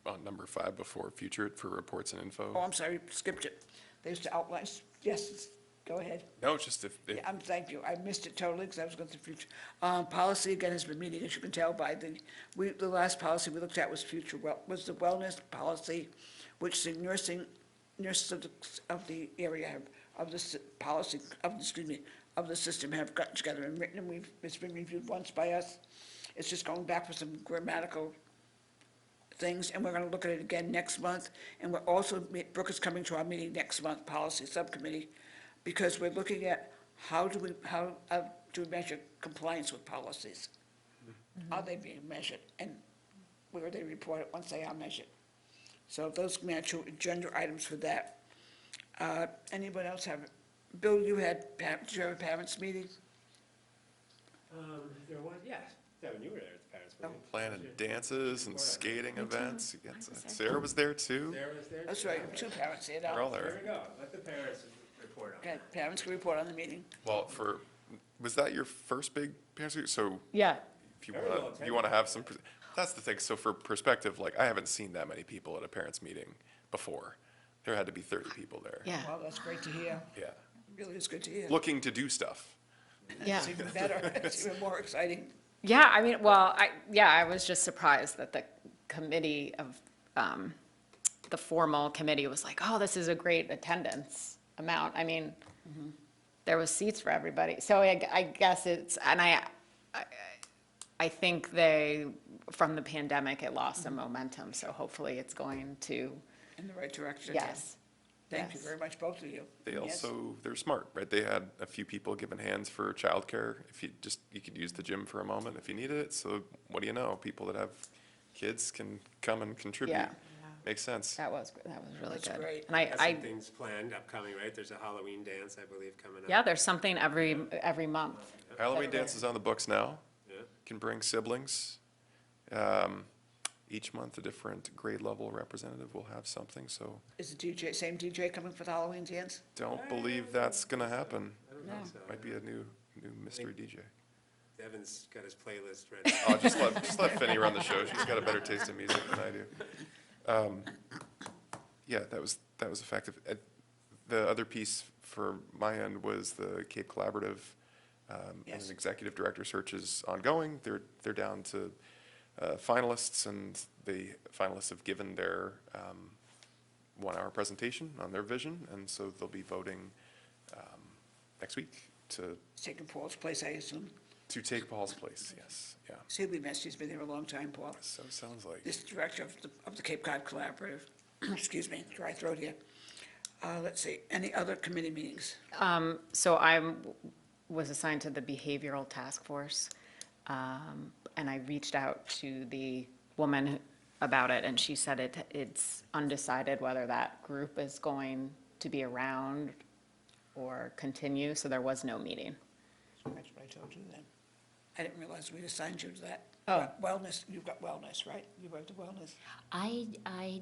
on number 5 before future, for reports and info. Oh, I'm sorry, skipped it. They used to outline, yes, go ahead. No, just if Yeah, thank you. I missed it totally because I was going through future. Policy, again, has been meeting, as you can tell by the last policy we looked at was was the wellness policy, which the nurses of the area of the policy, of the system have gotten together and written, and it's been reviewed once by us. It's just going back for some grammatical things, and we're going to look at it again next month. And we're also, Brooke is coming to our meeting next month, policy subcommittee, because we're looking at how do we measure compliance with policies? Are they being measured, and where are they reported once they are measured? So those are my two agenda items for that. Anyone else have, Bill, did you have a parents' meeting? There was, yes, Devin, you were there at the parents' meeting. planning dances and skating events. Sarah was there too. Sarah was there. That's right, two parents here They're all now. there. There we go, let the parents report on it. Okay, parents can report on the meeting. Well, was that your first big parents' meeting? So Yeah. if you Very want well to, you want to have some, that's the thing. So for perspective, like I haven't seen that many people at a parents' meeting before. There had to be 30 people there. Yeah. Well, that's great to hear. Yeah. Really is good to hear. Looking to do stuff. Yeah. It's even better, it's even more exciting. Yeah, I mean, well, I was just surprised that the committee of, the formal committee was like, oh, this is a great attendance amount. I mean, there was seats for everybody. So I guess it's, and I think from the pandemic, it lost some momentum. So hopefully it's going to, In the right direction. yes. Thank you Yes. very much, both of you. They Yes. also, they're smart, right? They had a few people giving hands for childcare. If you just, you could use the gym for a moment if you needed it. So what do you know? People that have kids can come and contribute. Yeah. Makes sense. That was really That's good. great. And I, Got some things planned upcoming, right? There's a Halloween dance, I believe, coming up. yeah, there's something every month. Halloween dance is on the books now. Yeah. Can bring siblings. Each month, a different grade level representative will have something, so Is the DJ, same DJ coming for the Halloween dance? don't believe that's gonna happen. I don't think so. Might be a new mystery DJ. Devin's got his playlist ready. Oh, just let Finny run the show. She's got a better taste in music than I do. Yeah, that was effective. The other piece for my end was the Cape Collaborative. Yes. An executive director search is ongoing. They're down to finalists, and the finalists have given their 1-hour presentation on their vision, and so they'll be voting next week to It's taking Paul's place, I assume. take Paul's place. Yes, yeah. So he'll be missed, he's been there a long time, Paul. So it sounds like. This director of the Cape Cod Collaborative. Excuse me, dry throat here. Let's see, any other committee meetings? So I was assigned to the Behavioral Task Force, and I reached out to the woman about it, and she said it's undecided whether that group is going to be around or continue, so there was no meeting. That's what I told you then. I didn't realize we'd assigned you to that. Oh. Wellness, you've got wellness, right? You went to wellness. I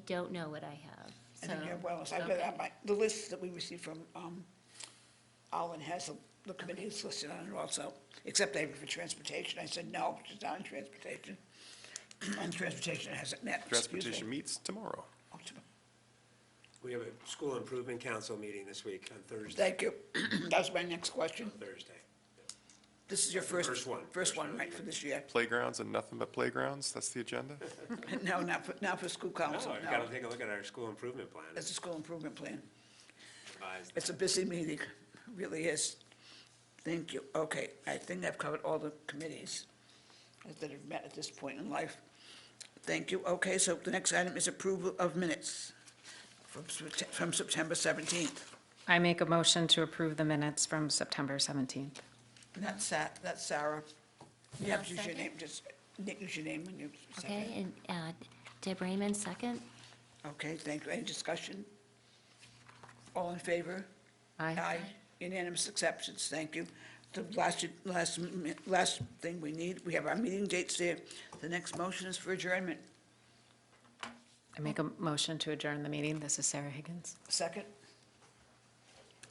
don't know what I have, And so. then you have wellness. I okay. bet the list that we received from Alvin has the committee is listed on it also, except they for transportation. I said, no, it's not in transportation. And transportation hasn't met. Excuse me. Transportation meets tomorrow. Oh, We have a school improvement council meeting this week on Thursday. thank you. That's my next question. Thursday. This is your first First one. first one, right, for this year? Playgrounds and nothing but playgrounds, that's the agenda? No, not for school council, Oh, you no. gotta take a look at our school improvement plan. It's a school improvement plan. Revised. It's a busy meeting, really is. Thank you. Okay, I think I've covered all the committees that have met at this point in life. Thank you. Okay, so the next item is approval of minutes from September 17th. I make a motion to approve the minutes from September 17th. And that's Sarah. You have to use your second. name, just use your name when you second. Okay, and Deb Raymond, second. Okay, thank you. Any discussion? All in favor? Aye. Unanimous acceptance, thank you. The last thing we need, we have our meeting dates there. The next motion is for adjournment. I make a motion to adjourn the meeting. This is Sarah Higgins. Second?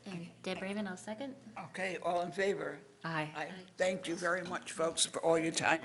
And Deb Raymond, I'll second. Okay, all in favor? Aye. Thank you very much, folks, for all your time.